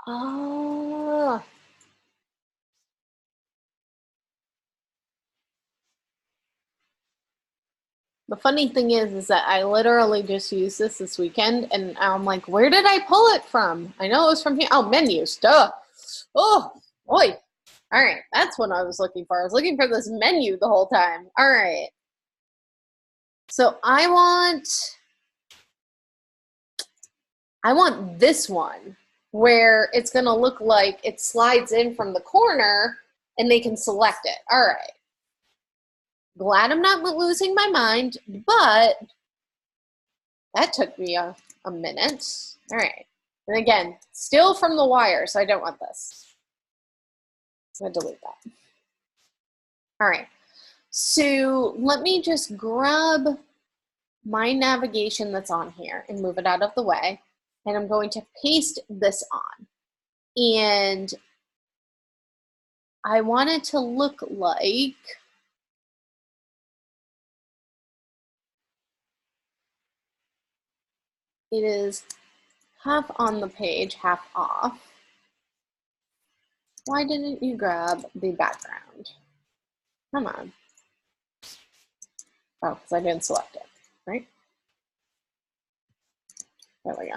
Oh. The funny thing is that I literally just used this weekend, and I'm like, where did I pull it from? I know it was from here. Oh, menus, duh. Oh, boy. All right, that's what I was looking for. I was looking for this menu the whole time. All right. So I want this one where it's going to look like it slides in from the corner and they can select it. All right. Glad I'm not losing my mind, but that took me a minute. All right. And again, still from the wire, so I don't want this. So I'm going to delete that. All right. So let me just grab my navigation that's on here and move it out of the way. And I'm going to paste this on. And I want it to look like it is half on the page, half off. Why didn't you grab the background? Come on. Oh, because I didn't select it, right? There we go.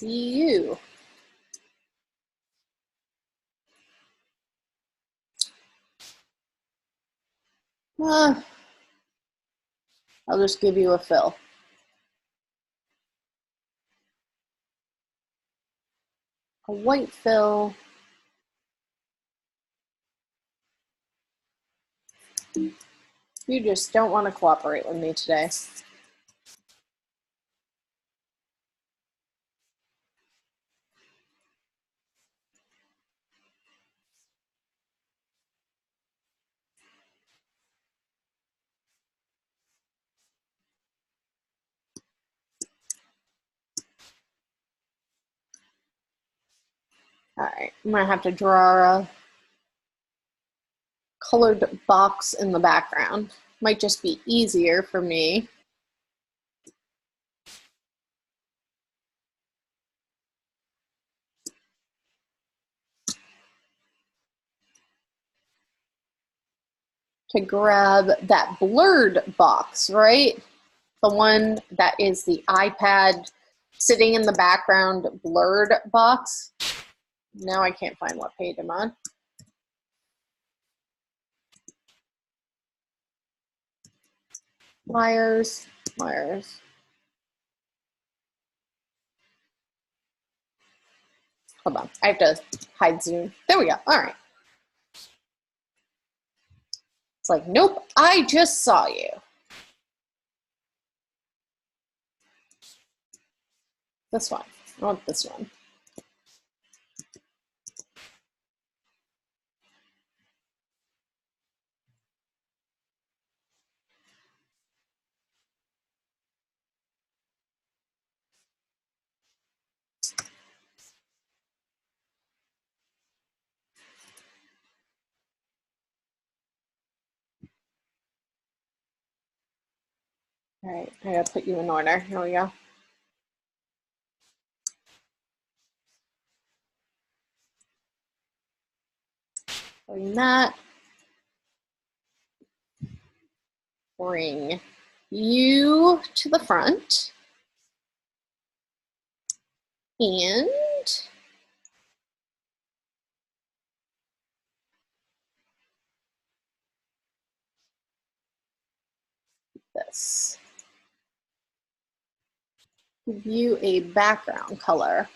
You. I'll just give you a fill. A white fill. You just don't want to cooperate with me today. All right, I'm gonna have to draw a colored box in the background. Might just be easier for me. To grab that blurred box, right? The one that is the iPad sitting in the background blurred box. Now I can't find what page I'm on. Wires. Hold on, I have to hide zoom. There we go, all right. It's like, nope, I just saw you. This one, I want this one. All right, I gotta put you in order. Here we go. Bring that. Bring you to the front. And this. Give you a background color.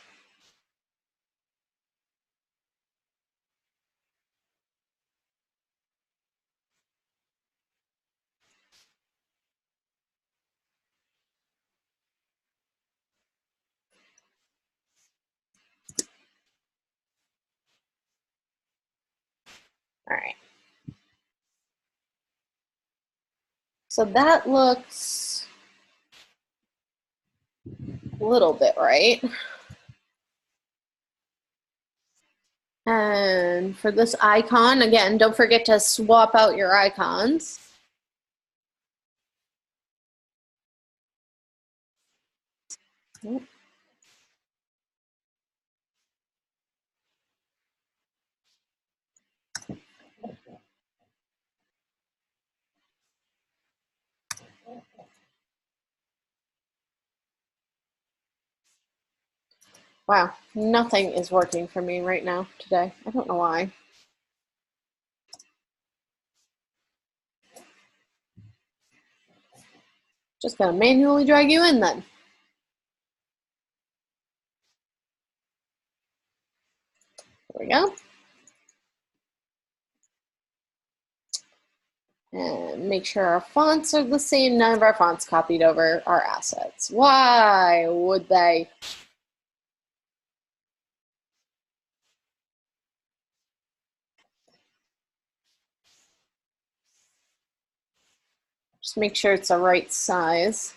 All right. So that looks a little bit right. And for this icon, again, don't forget to swap out your icons. Wow, nothing is working for me right now today. I don't know why. Just gonna manually drag you in then. There we go. And make sure our fonts are the same. None of our fonts copied over our assets. Why would they? Just make sure it's the right size.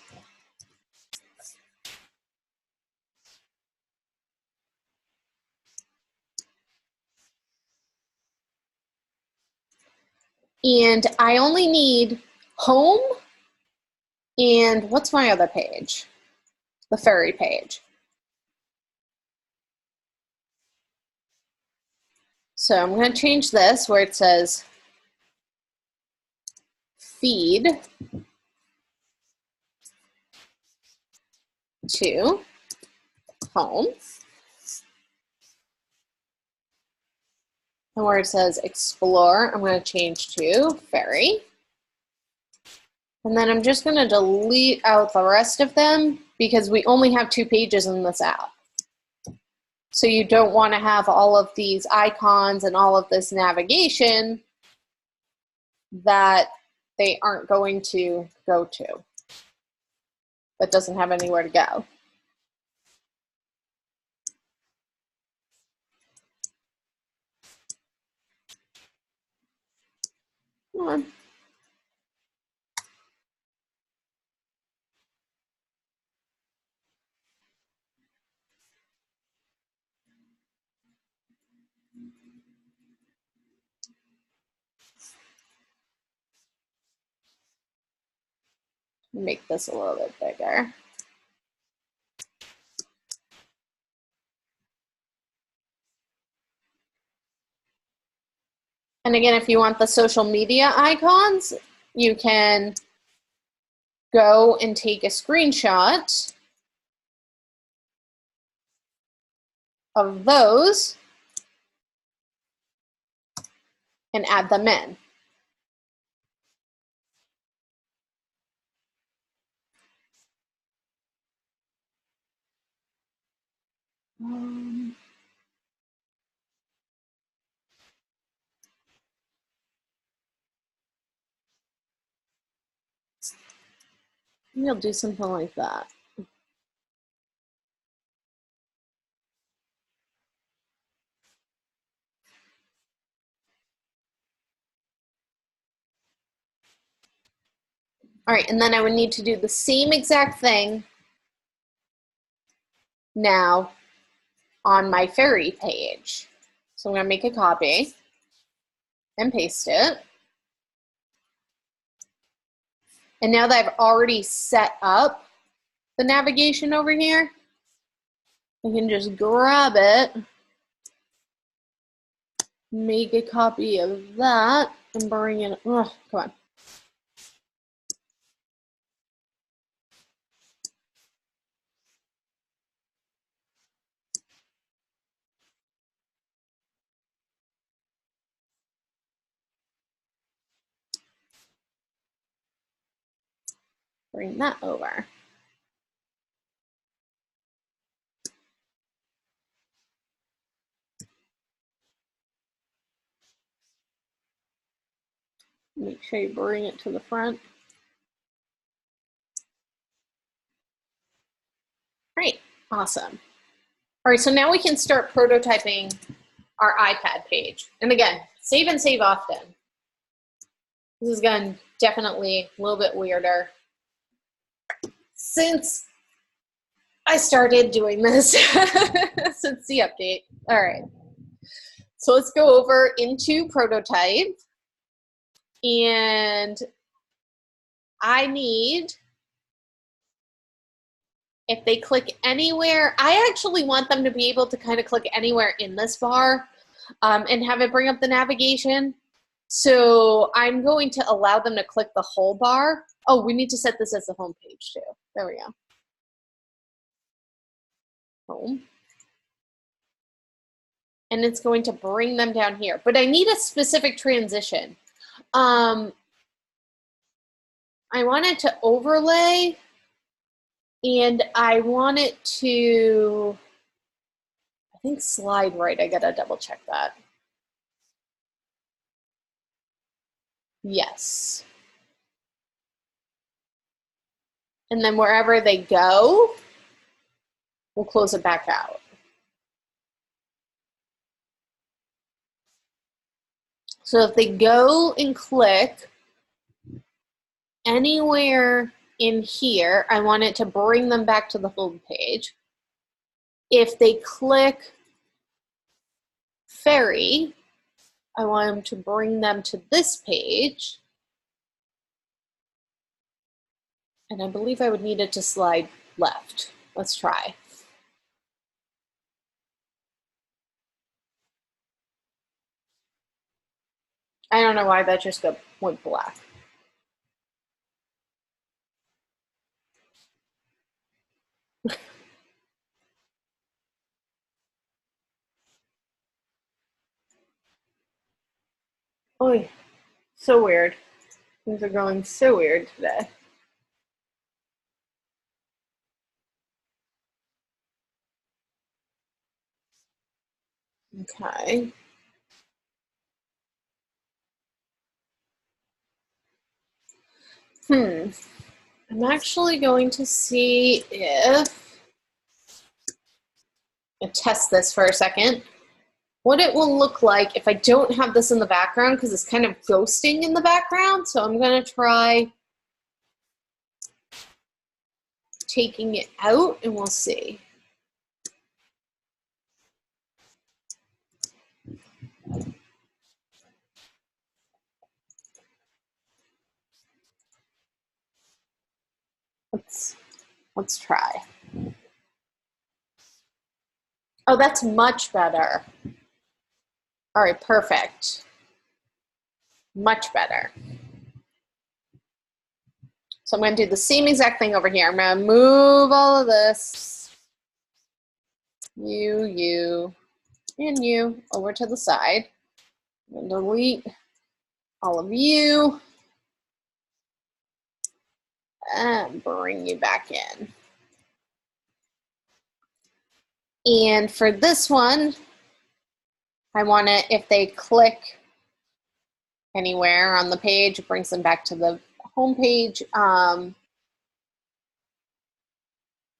And I only need home and what's my other page? The ferry page. So I'm going to change this where it says feed to home. And where it says explore, I'm going to change to ferry. And then I'm just going to delete out the rest of them because we only have 2 pages in this app. So you don't want to have all of these icons and all of this navigation that they aren't going to go to. That doesn't have anywhere to go. Come on. Make this a little bit bigger. And again, if you want the social media icons, you can go and take a screenshot of those and add them in. Maybe I'll do something like that. All right, and then I would need to do the same exact thing now on my ferry page. So I'm going to make a copy and paste it. And now that I've already set up the navigation over here, I can just grab it, make a copy of that, and bring it, oh, come on. Bring that over. Make sure you bring it to the front. Great, awesome. All right, so now we can start prototyping our iPad page. And again, save and save often. This is going definitely a little bit weirder since I started doing this, since the update. All right. So let's go over into prototype. And I need, if they click anywhere, I actually want them to be able to kind of click anywhere in this bar and have it bring up the navigation. So I'm going to allow them to click the whole bar. Oh, we need to set this as the home page too. There we go. Home. And it's going to bring them down here. But I need a specific transition. I want it to overlay, and I want it to, I think, slide right. I gotta double check that. Yes. And then wherever they go, we'll close it back out. So if they go and click anywhere in here, I want it to bring them back to the home page. If they click ferry, I want them to bring them to this page. And I believe I would need it to slide left. Let's try. I don't know why that just went black. Oh, so weird. Things are going so weird today. Okay. I'm actually going to see if, I'll test this for a second, what it will look like if I don't have this in the background, because it's kind of ghosting in the background. So I'm going to try taking it out and we'll see. Let's try. Oh, that's much better. All right, perfect. Much better. So I'm going to do the same exact thing over here. I'm going to move all of this, you, and you over to the side. I'm going to delete all of you and bring you back in. And for this one, I want it, if they click anywhere on the page, it brings them back to the home page.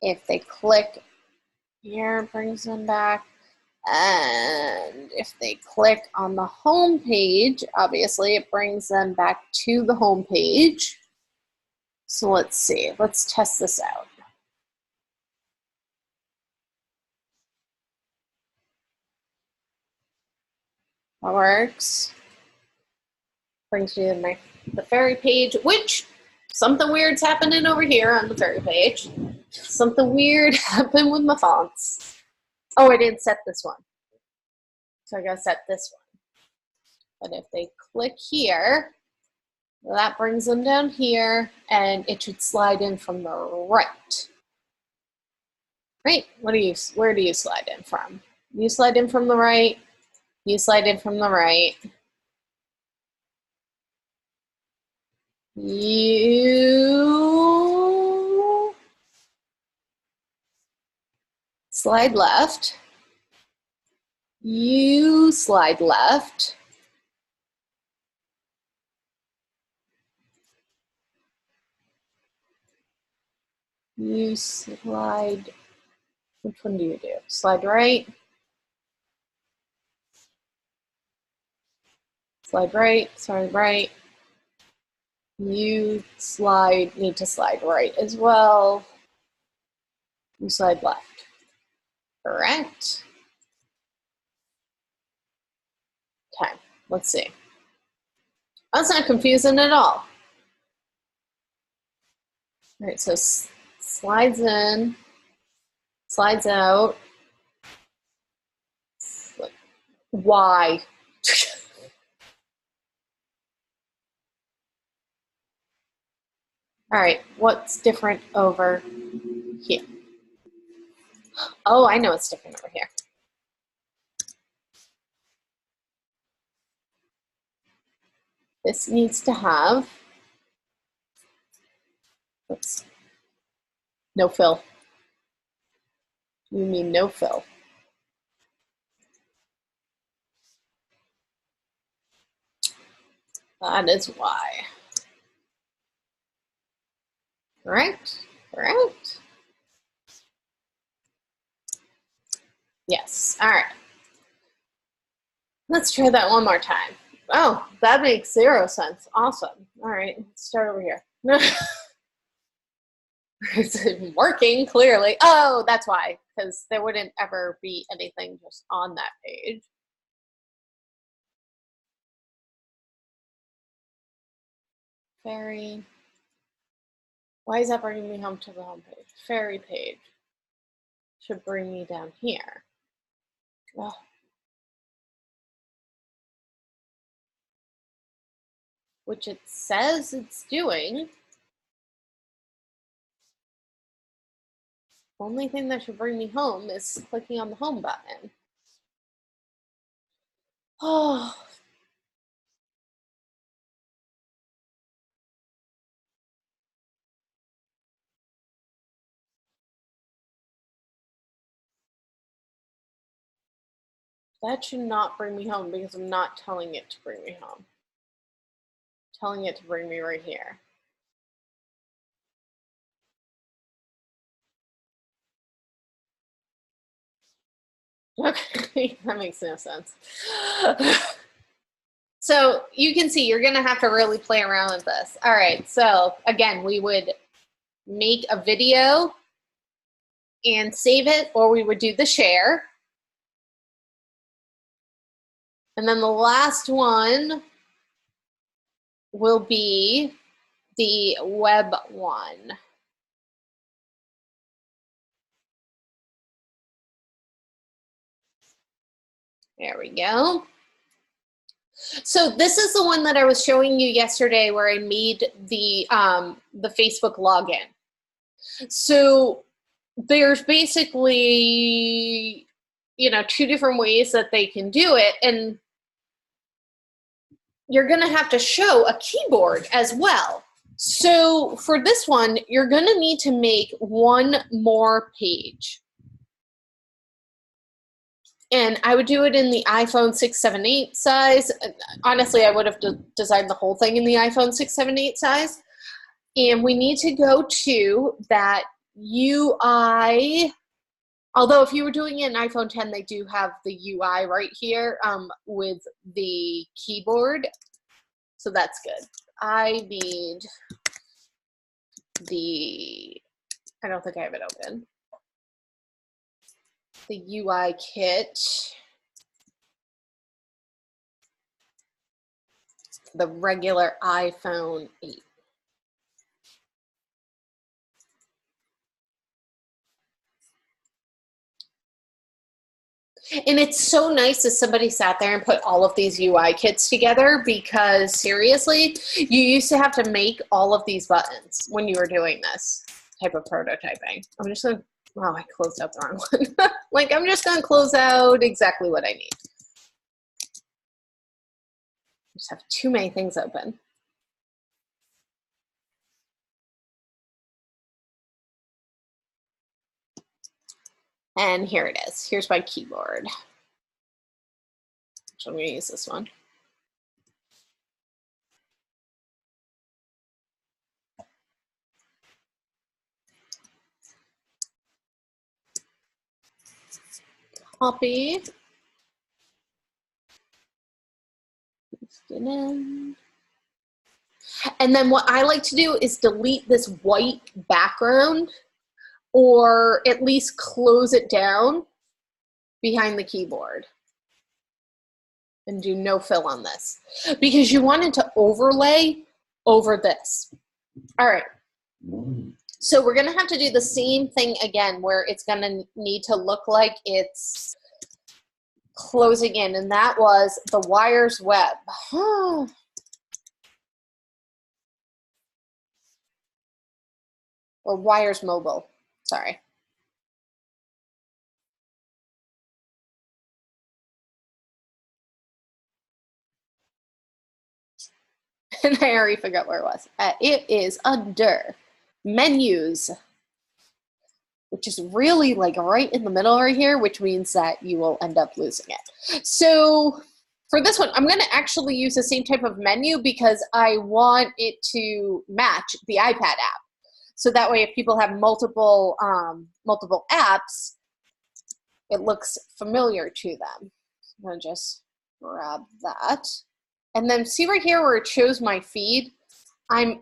If they click here, it brings them back. And if they click on the home page, obviously it brings them back to the home page. So let's see, let's test this out. That works. Brings me to the ferry page, which something weird's happening over here on the ferry page. Something weird happened with my fonts. Oh, I didn't set this one. So I gotta set this one. But if they click here, that brings them down here, and it should slide in from the right. Right? Where do you slide in from? You slide in from the right. You slide in from the right. You slide left. You slide left. You slide, which one do you do? Slide right. Slide right, slide right. You need to slide right as well. You slide left. Correct. Okay, let's see. That's not confusing at all. All right, so slides in, slides out. Why? All right, what's different over here? Oh, I know what's different over here. This needs to have, oops, no fill. You mean no fill. That is why. Correct? Correct? Yes. All right. Let's try that one more time. Oh, that makes 0 sense. Awesome. All right, let's start over here. It's working, clearly. Oh, that's why, because there wouldn't ever be anything just on that page. Ferry. Why is that bringing me home to the home page? Ferry page should bring me down here. Oh. Which it says it's doing. Only thing that should bring me home is clicking on the home button. Oh. That should not bring me home because I'm not telling it to bring me home. I'm telling it to bring me right here. Okay, that makes no sense. So you can see you're gonna have to really play around with this. All right, so again, we would make a video and save it, or we would do the share. And then the last one will be the web one. There we go. So this is the one that I was showing you yesterday where I made the Facebook login. So there's basically, you know, 2 different ways that they can do it. And you're going to have to show a keyboard as well. So for this one, you're going to need to make one more page. And I would do it in the iPhone 6, 7, 8 size. Honestly, I would have designed the whole thing in the iPhone 6, 7, 8 size. And we need to go to that UI. Although if you were doing it in iPhone 10, they do have the UI right here with the keyboard. So that's good. I need I don't think I have it open. The UI kit. The regular iPhone 8. And it's so nice that somebody sat there and put all of these UI kits together, because seriously, you used to have to make all of these buttons when you were doing this type of prototyping. I'm just going to, wow, I closed out the wrong one. Like, I'm just going to close out exactly what I need. I just have too many things open. And here it is. Here's my keyboard. So I'm going to use this one. Copy. Paste it in. And then what I like to do is delete this white background, or at least close it down behind the keyboard and do no fill on this, because you want it to overlay over this. All right. So we're going to have to do the same thing again, where it's going to need to look like it's closing in, and that was the wires web. Or wires mobile, sorry. And I already forgot where it was. It is under menus, which is really like right in the middle right here, which means that you will end up losing it. So for this one, I'm going to actually use the same type of menu because I want it to match the iPad app. So that way, if people have multiple apps, it looks familiar to them. I'm going to just grab that. And then see right here where it shows my feed, I'm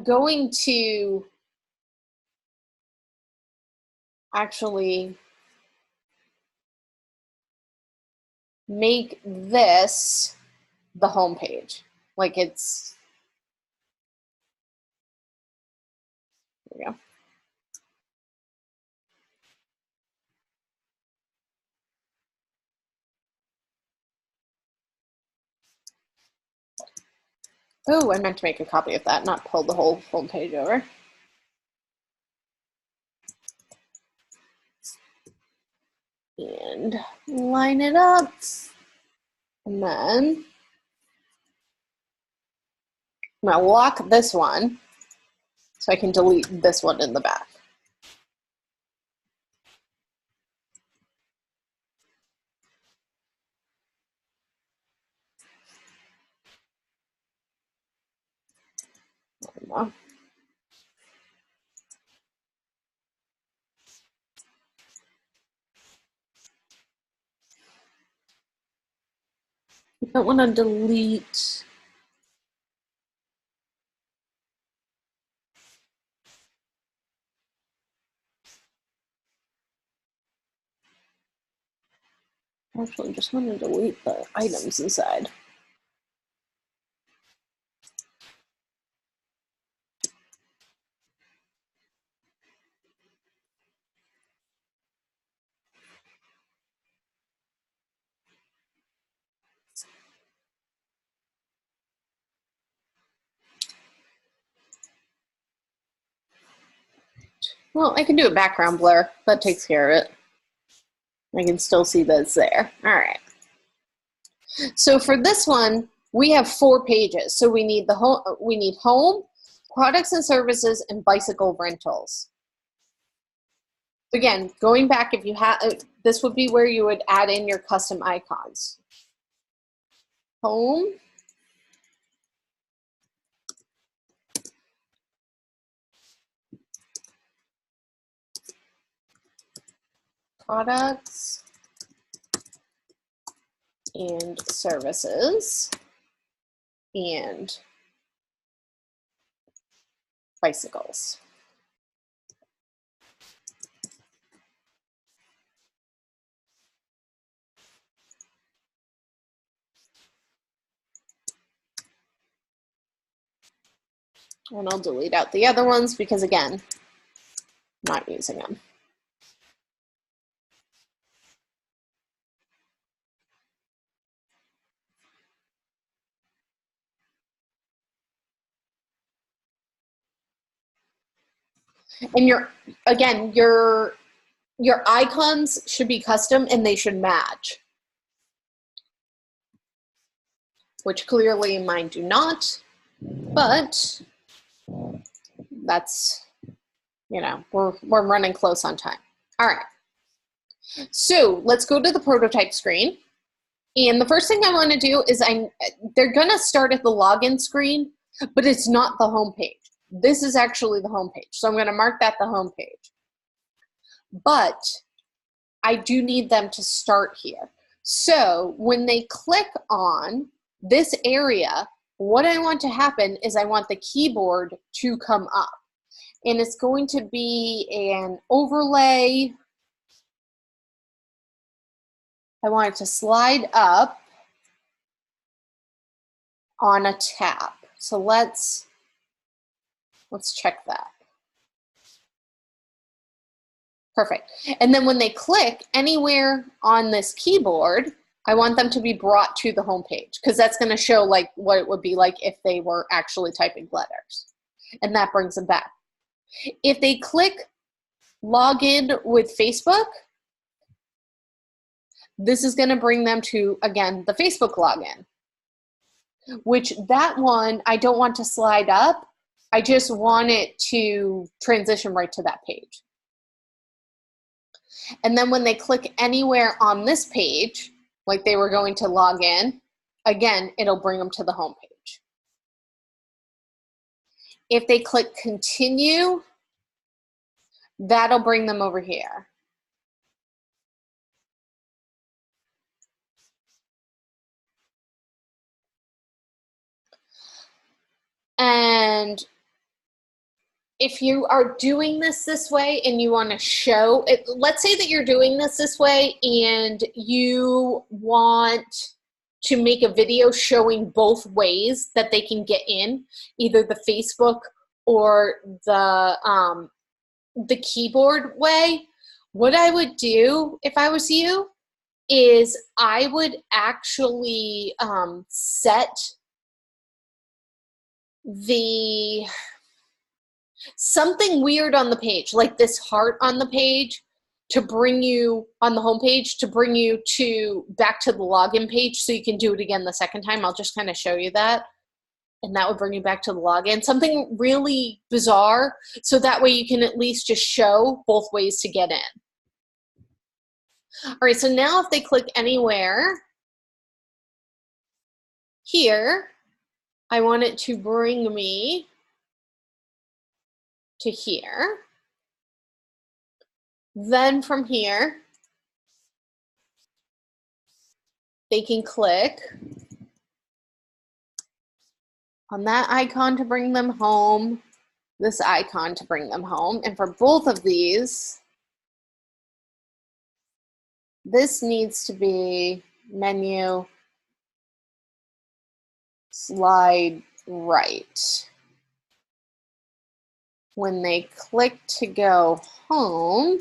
going to actually make this the home page. Like it's, there we go. Oh, I meant to make a copy of that, not pull the whole home page over. And line it up. And then I'm going to lock this one so I can delete this one in the back. There we go. I don't want to delete. Actually, just want to delete the items inside. Well, I can do a background blur. That takes care of it. I can still see that it's there. All right. So for this one, we have 4 pages. So we need home, products and services, and bicycle rentals. Again, going back, if you have, this would be where you would add in your custom icons. Home, products, and services, and bicycles. And I'll delete out the other ones because, again, I'm not using them. And your icons should be custom and they should match, which clearly mine do not, but that's, you know, we're running close on time. All right. So let's go to the prototype screen. And the first thing I want to do is they're going to start at the login screen, but it's not the home page. This is actually the home page. So I'm going to mark that the home page. But I do need them to start here. So when they click on this area, what I want to happen is I want the keyboard to come up. And it's going to be an overlay. I want it to slide up on a tap. So let's check that. Perfect. And then when they click anywhere on this keyboard, I want them to be brought to the home page, because that's going to show like what it would be like if they were actually typing letters. And that brings them back. If they click log in with Facebook, this is going to bring them to, again, the Facebook login, which that one I don't want to slide up. I just want it to transition right to that page. And then when they click anywhere on this page, like they were going to log in, again, it'll bring them to the home page. If they click continue, that'll bring them over here. And if you are doing this way and you want to show it, let's say that you're doing this way and you want to make a video showing both ways that they can get in, either the Facebook or the keyboard way, what I would do if I was you is I would actually set something weird on the page, like this heart on the page, to bring you on the home page, to bring you back to the login page so you can do it again the second time. I'll just kind of show you that. And that would bring you back to the login. Something really bizarre, so that way you can at least just show both ways to get in. All right, so now if they click anywhere here, I want it to bring me to here. Then from here, they can click on that icon to bring them home, this icon to bring them home. And for both of these, this needs to be menu slide right. When they click to go home,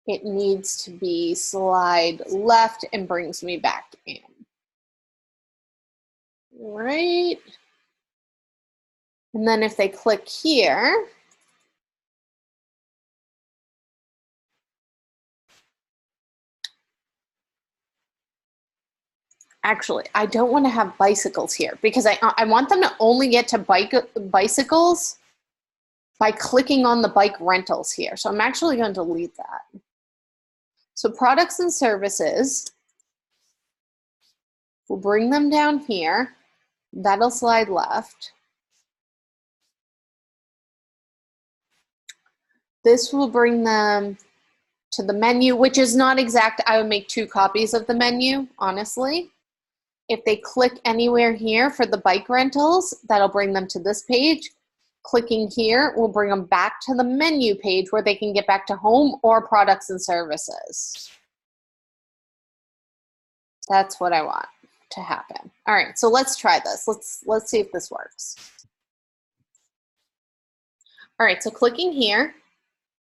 it needs to be slide left and brings me back in. Right. And then if they click here, actually, I don't want to have bicycles here because I want them to only get to bicycles by clicking on the bike rentals here. So I'm actually going to delete that. So products and services, we'll bring them down here. That'll slide left. This will bring them to the menu, which is not exact. I would make 2 copies of the menu, honestly. If they click anywhere here for the bike rentals, that'll bring them to this page. Clicking here will bring them back to the menu page where they can get back to home or products and services. That's what I want to happen. All right, so let's try this. Let's see if this works. All right, so clicking here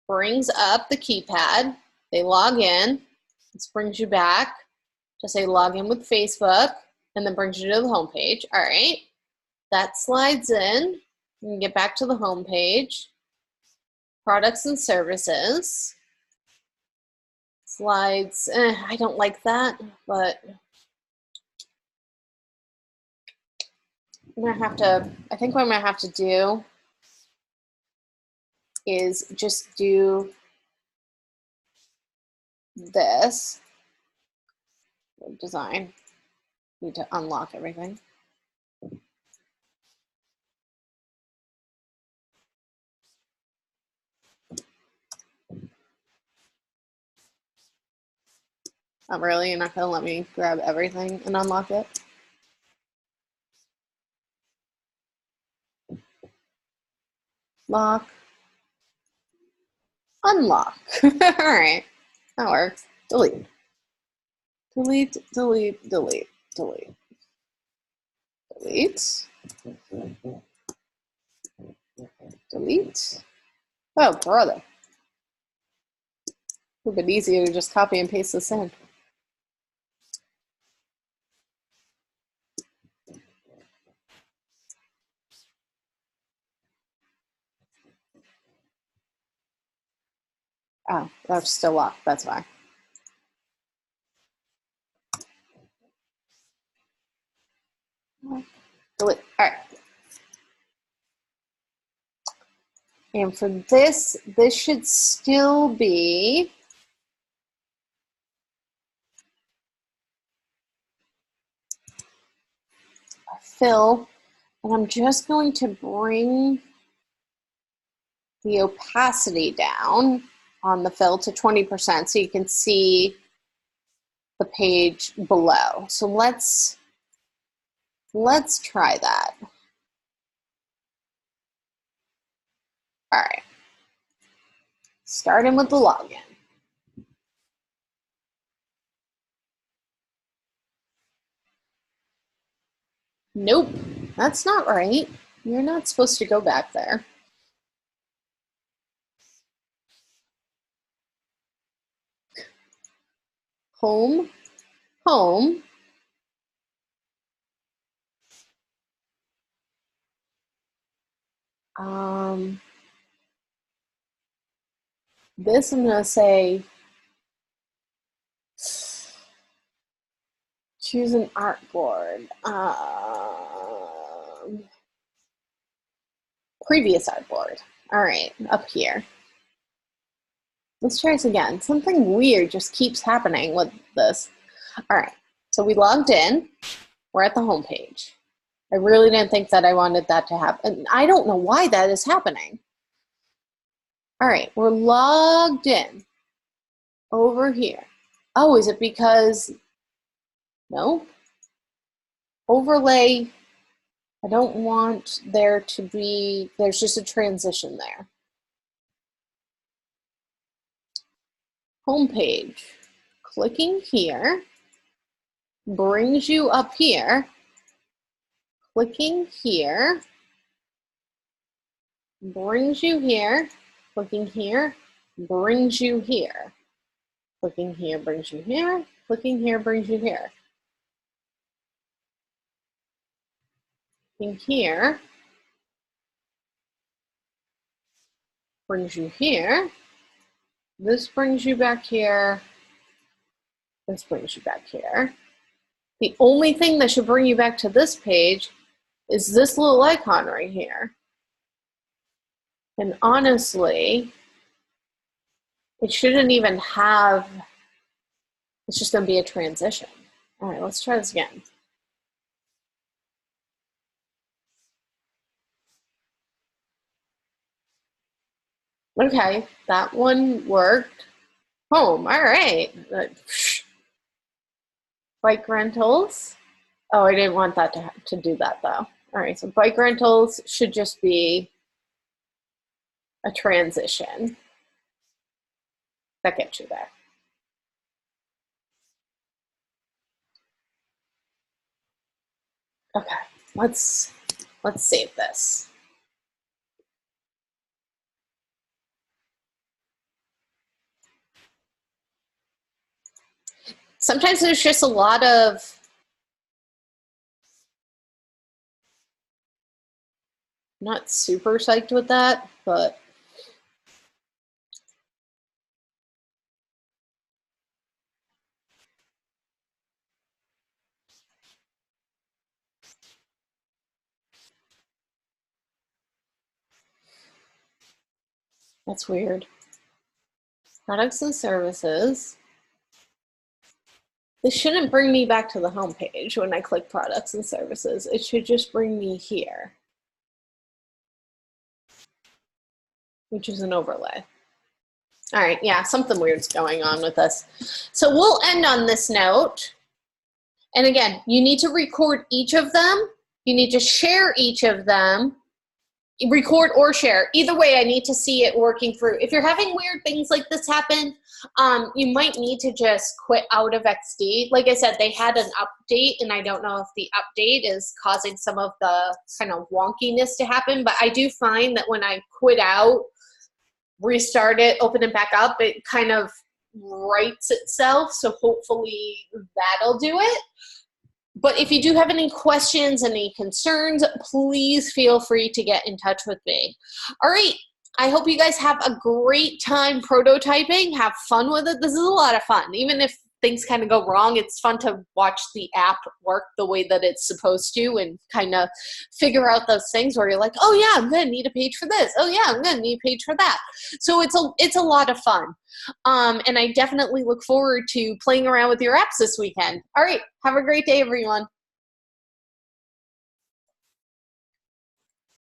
brings up the keypad. They log in. This brings you back to say log in with Facebook, and then brings you to the home page. All right, that slides in. You can get back to the home page. Products and services. Slides, I don't like that, but I'm gonna have to, I think what I'm gonna have to do is just do this. Design. Need to unlock everything. Oh, really? You're not gonna let me grab everything and unlock it? lock, unlock. All right, that works. Delete. Delete, delete, delete, delete. Delete. Delete. Oh, brother. It would have been easier to just copy and paste this in. Oh, that's still locked. That's fine. Delete. All right. And for this should still be a fill. And I'm just going to bring the opacity down on the fill to 20% so you can see the page below. So let's try that. All right. Starting with the login. Nope, that's not right. You're not supposed to go back there. Home, home. This I'm gonna say, choose an artboard. Previous artboard. All right, up here. Let's try this again. Something weird just keeps happening with this. All right, so we logged in. We're at the home page. I really didn't think that I wanted that to happen. I don't know why that is happening. All right, we're logged in over here. Oh, is it because, no? Overlay, I don't want there to be, there's just a transition there. Home page, clicking here brings you up here. Clicking here brings you here. Clicking here brings you here. Clicking here brings you here. Clicking here brings you here. Clicking here brings you here. This brings you back here. This brings you back here. The only thing that should bring you back to this page is this little icon right here. And honestly, it shouldn't even have, it's just gonna be a transition. All right, let's try this again. Okay, that one worked. Home, all right. Bike rentals. Oh, I didn't want that to do that though. All right, so bike rentals should just be a transition. That gets you there. Okay, let's save this. Sometimes there's just a lot of not super psyched with that, but that's weird. Products and services. This shouldn't bring me back to the home page when I click products and services. It should just bring me here, which is an overlay. All right, yeah, something weird's going on with this. So we'll end on this note. And again, you need to record each of them. You need to share each of them. record or share. Either way, I need to see it working through. If you're having weird things like this happen, you might need to just quit out of XD. Like I said, they had an update, and I don't know if the update is causing some of the kind of wonkiness to happen, but I do find that when I quit out, restart it, open it back up, it kind of rights itself. So hopefully that'll do it. But if you do have any questions, any concerns, please feel free to get in touch with me. All right. I hope you guys have a great time prototyping. Have fun with it. This is a lot of fun. Even if things kind of go wrong, it's fun to watch the app work the way that it's supposed to and kind of figure out those things where you're like, oh yeah, I'm going to need a page for this. Oh yeah, I'm going to need a page for that. So it's a lot of fun. And I definitely look forward to playing around with your apps this weekend. All right. Have a great day, everyone.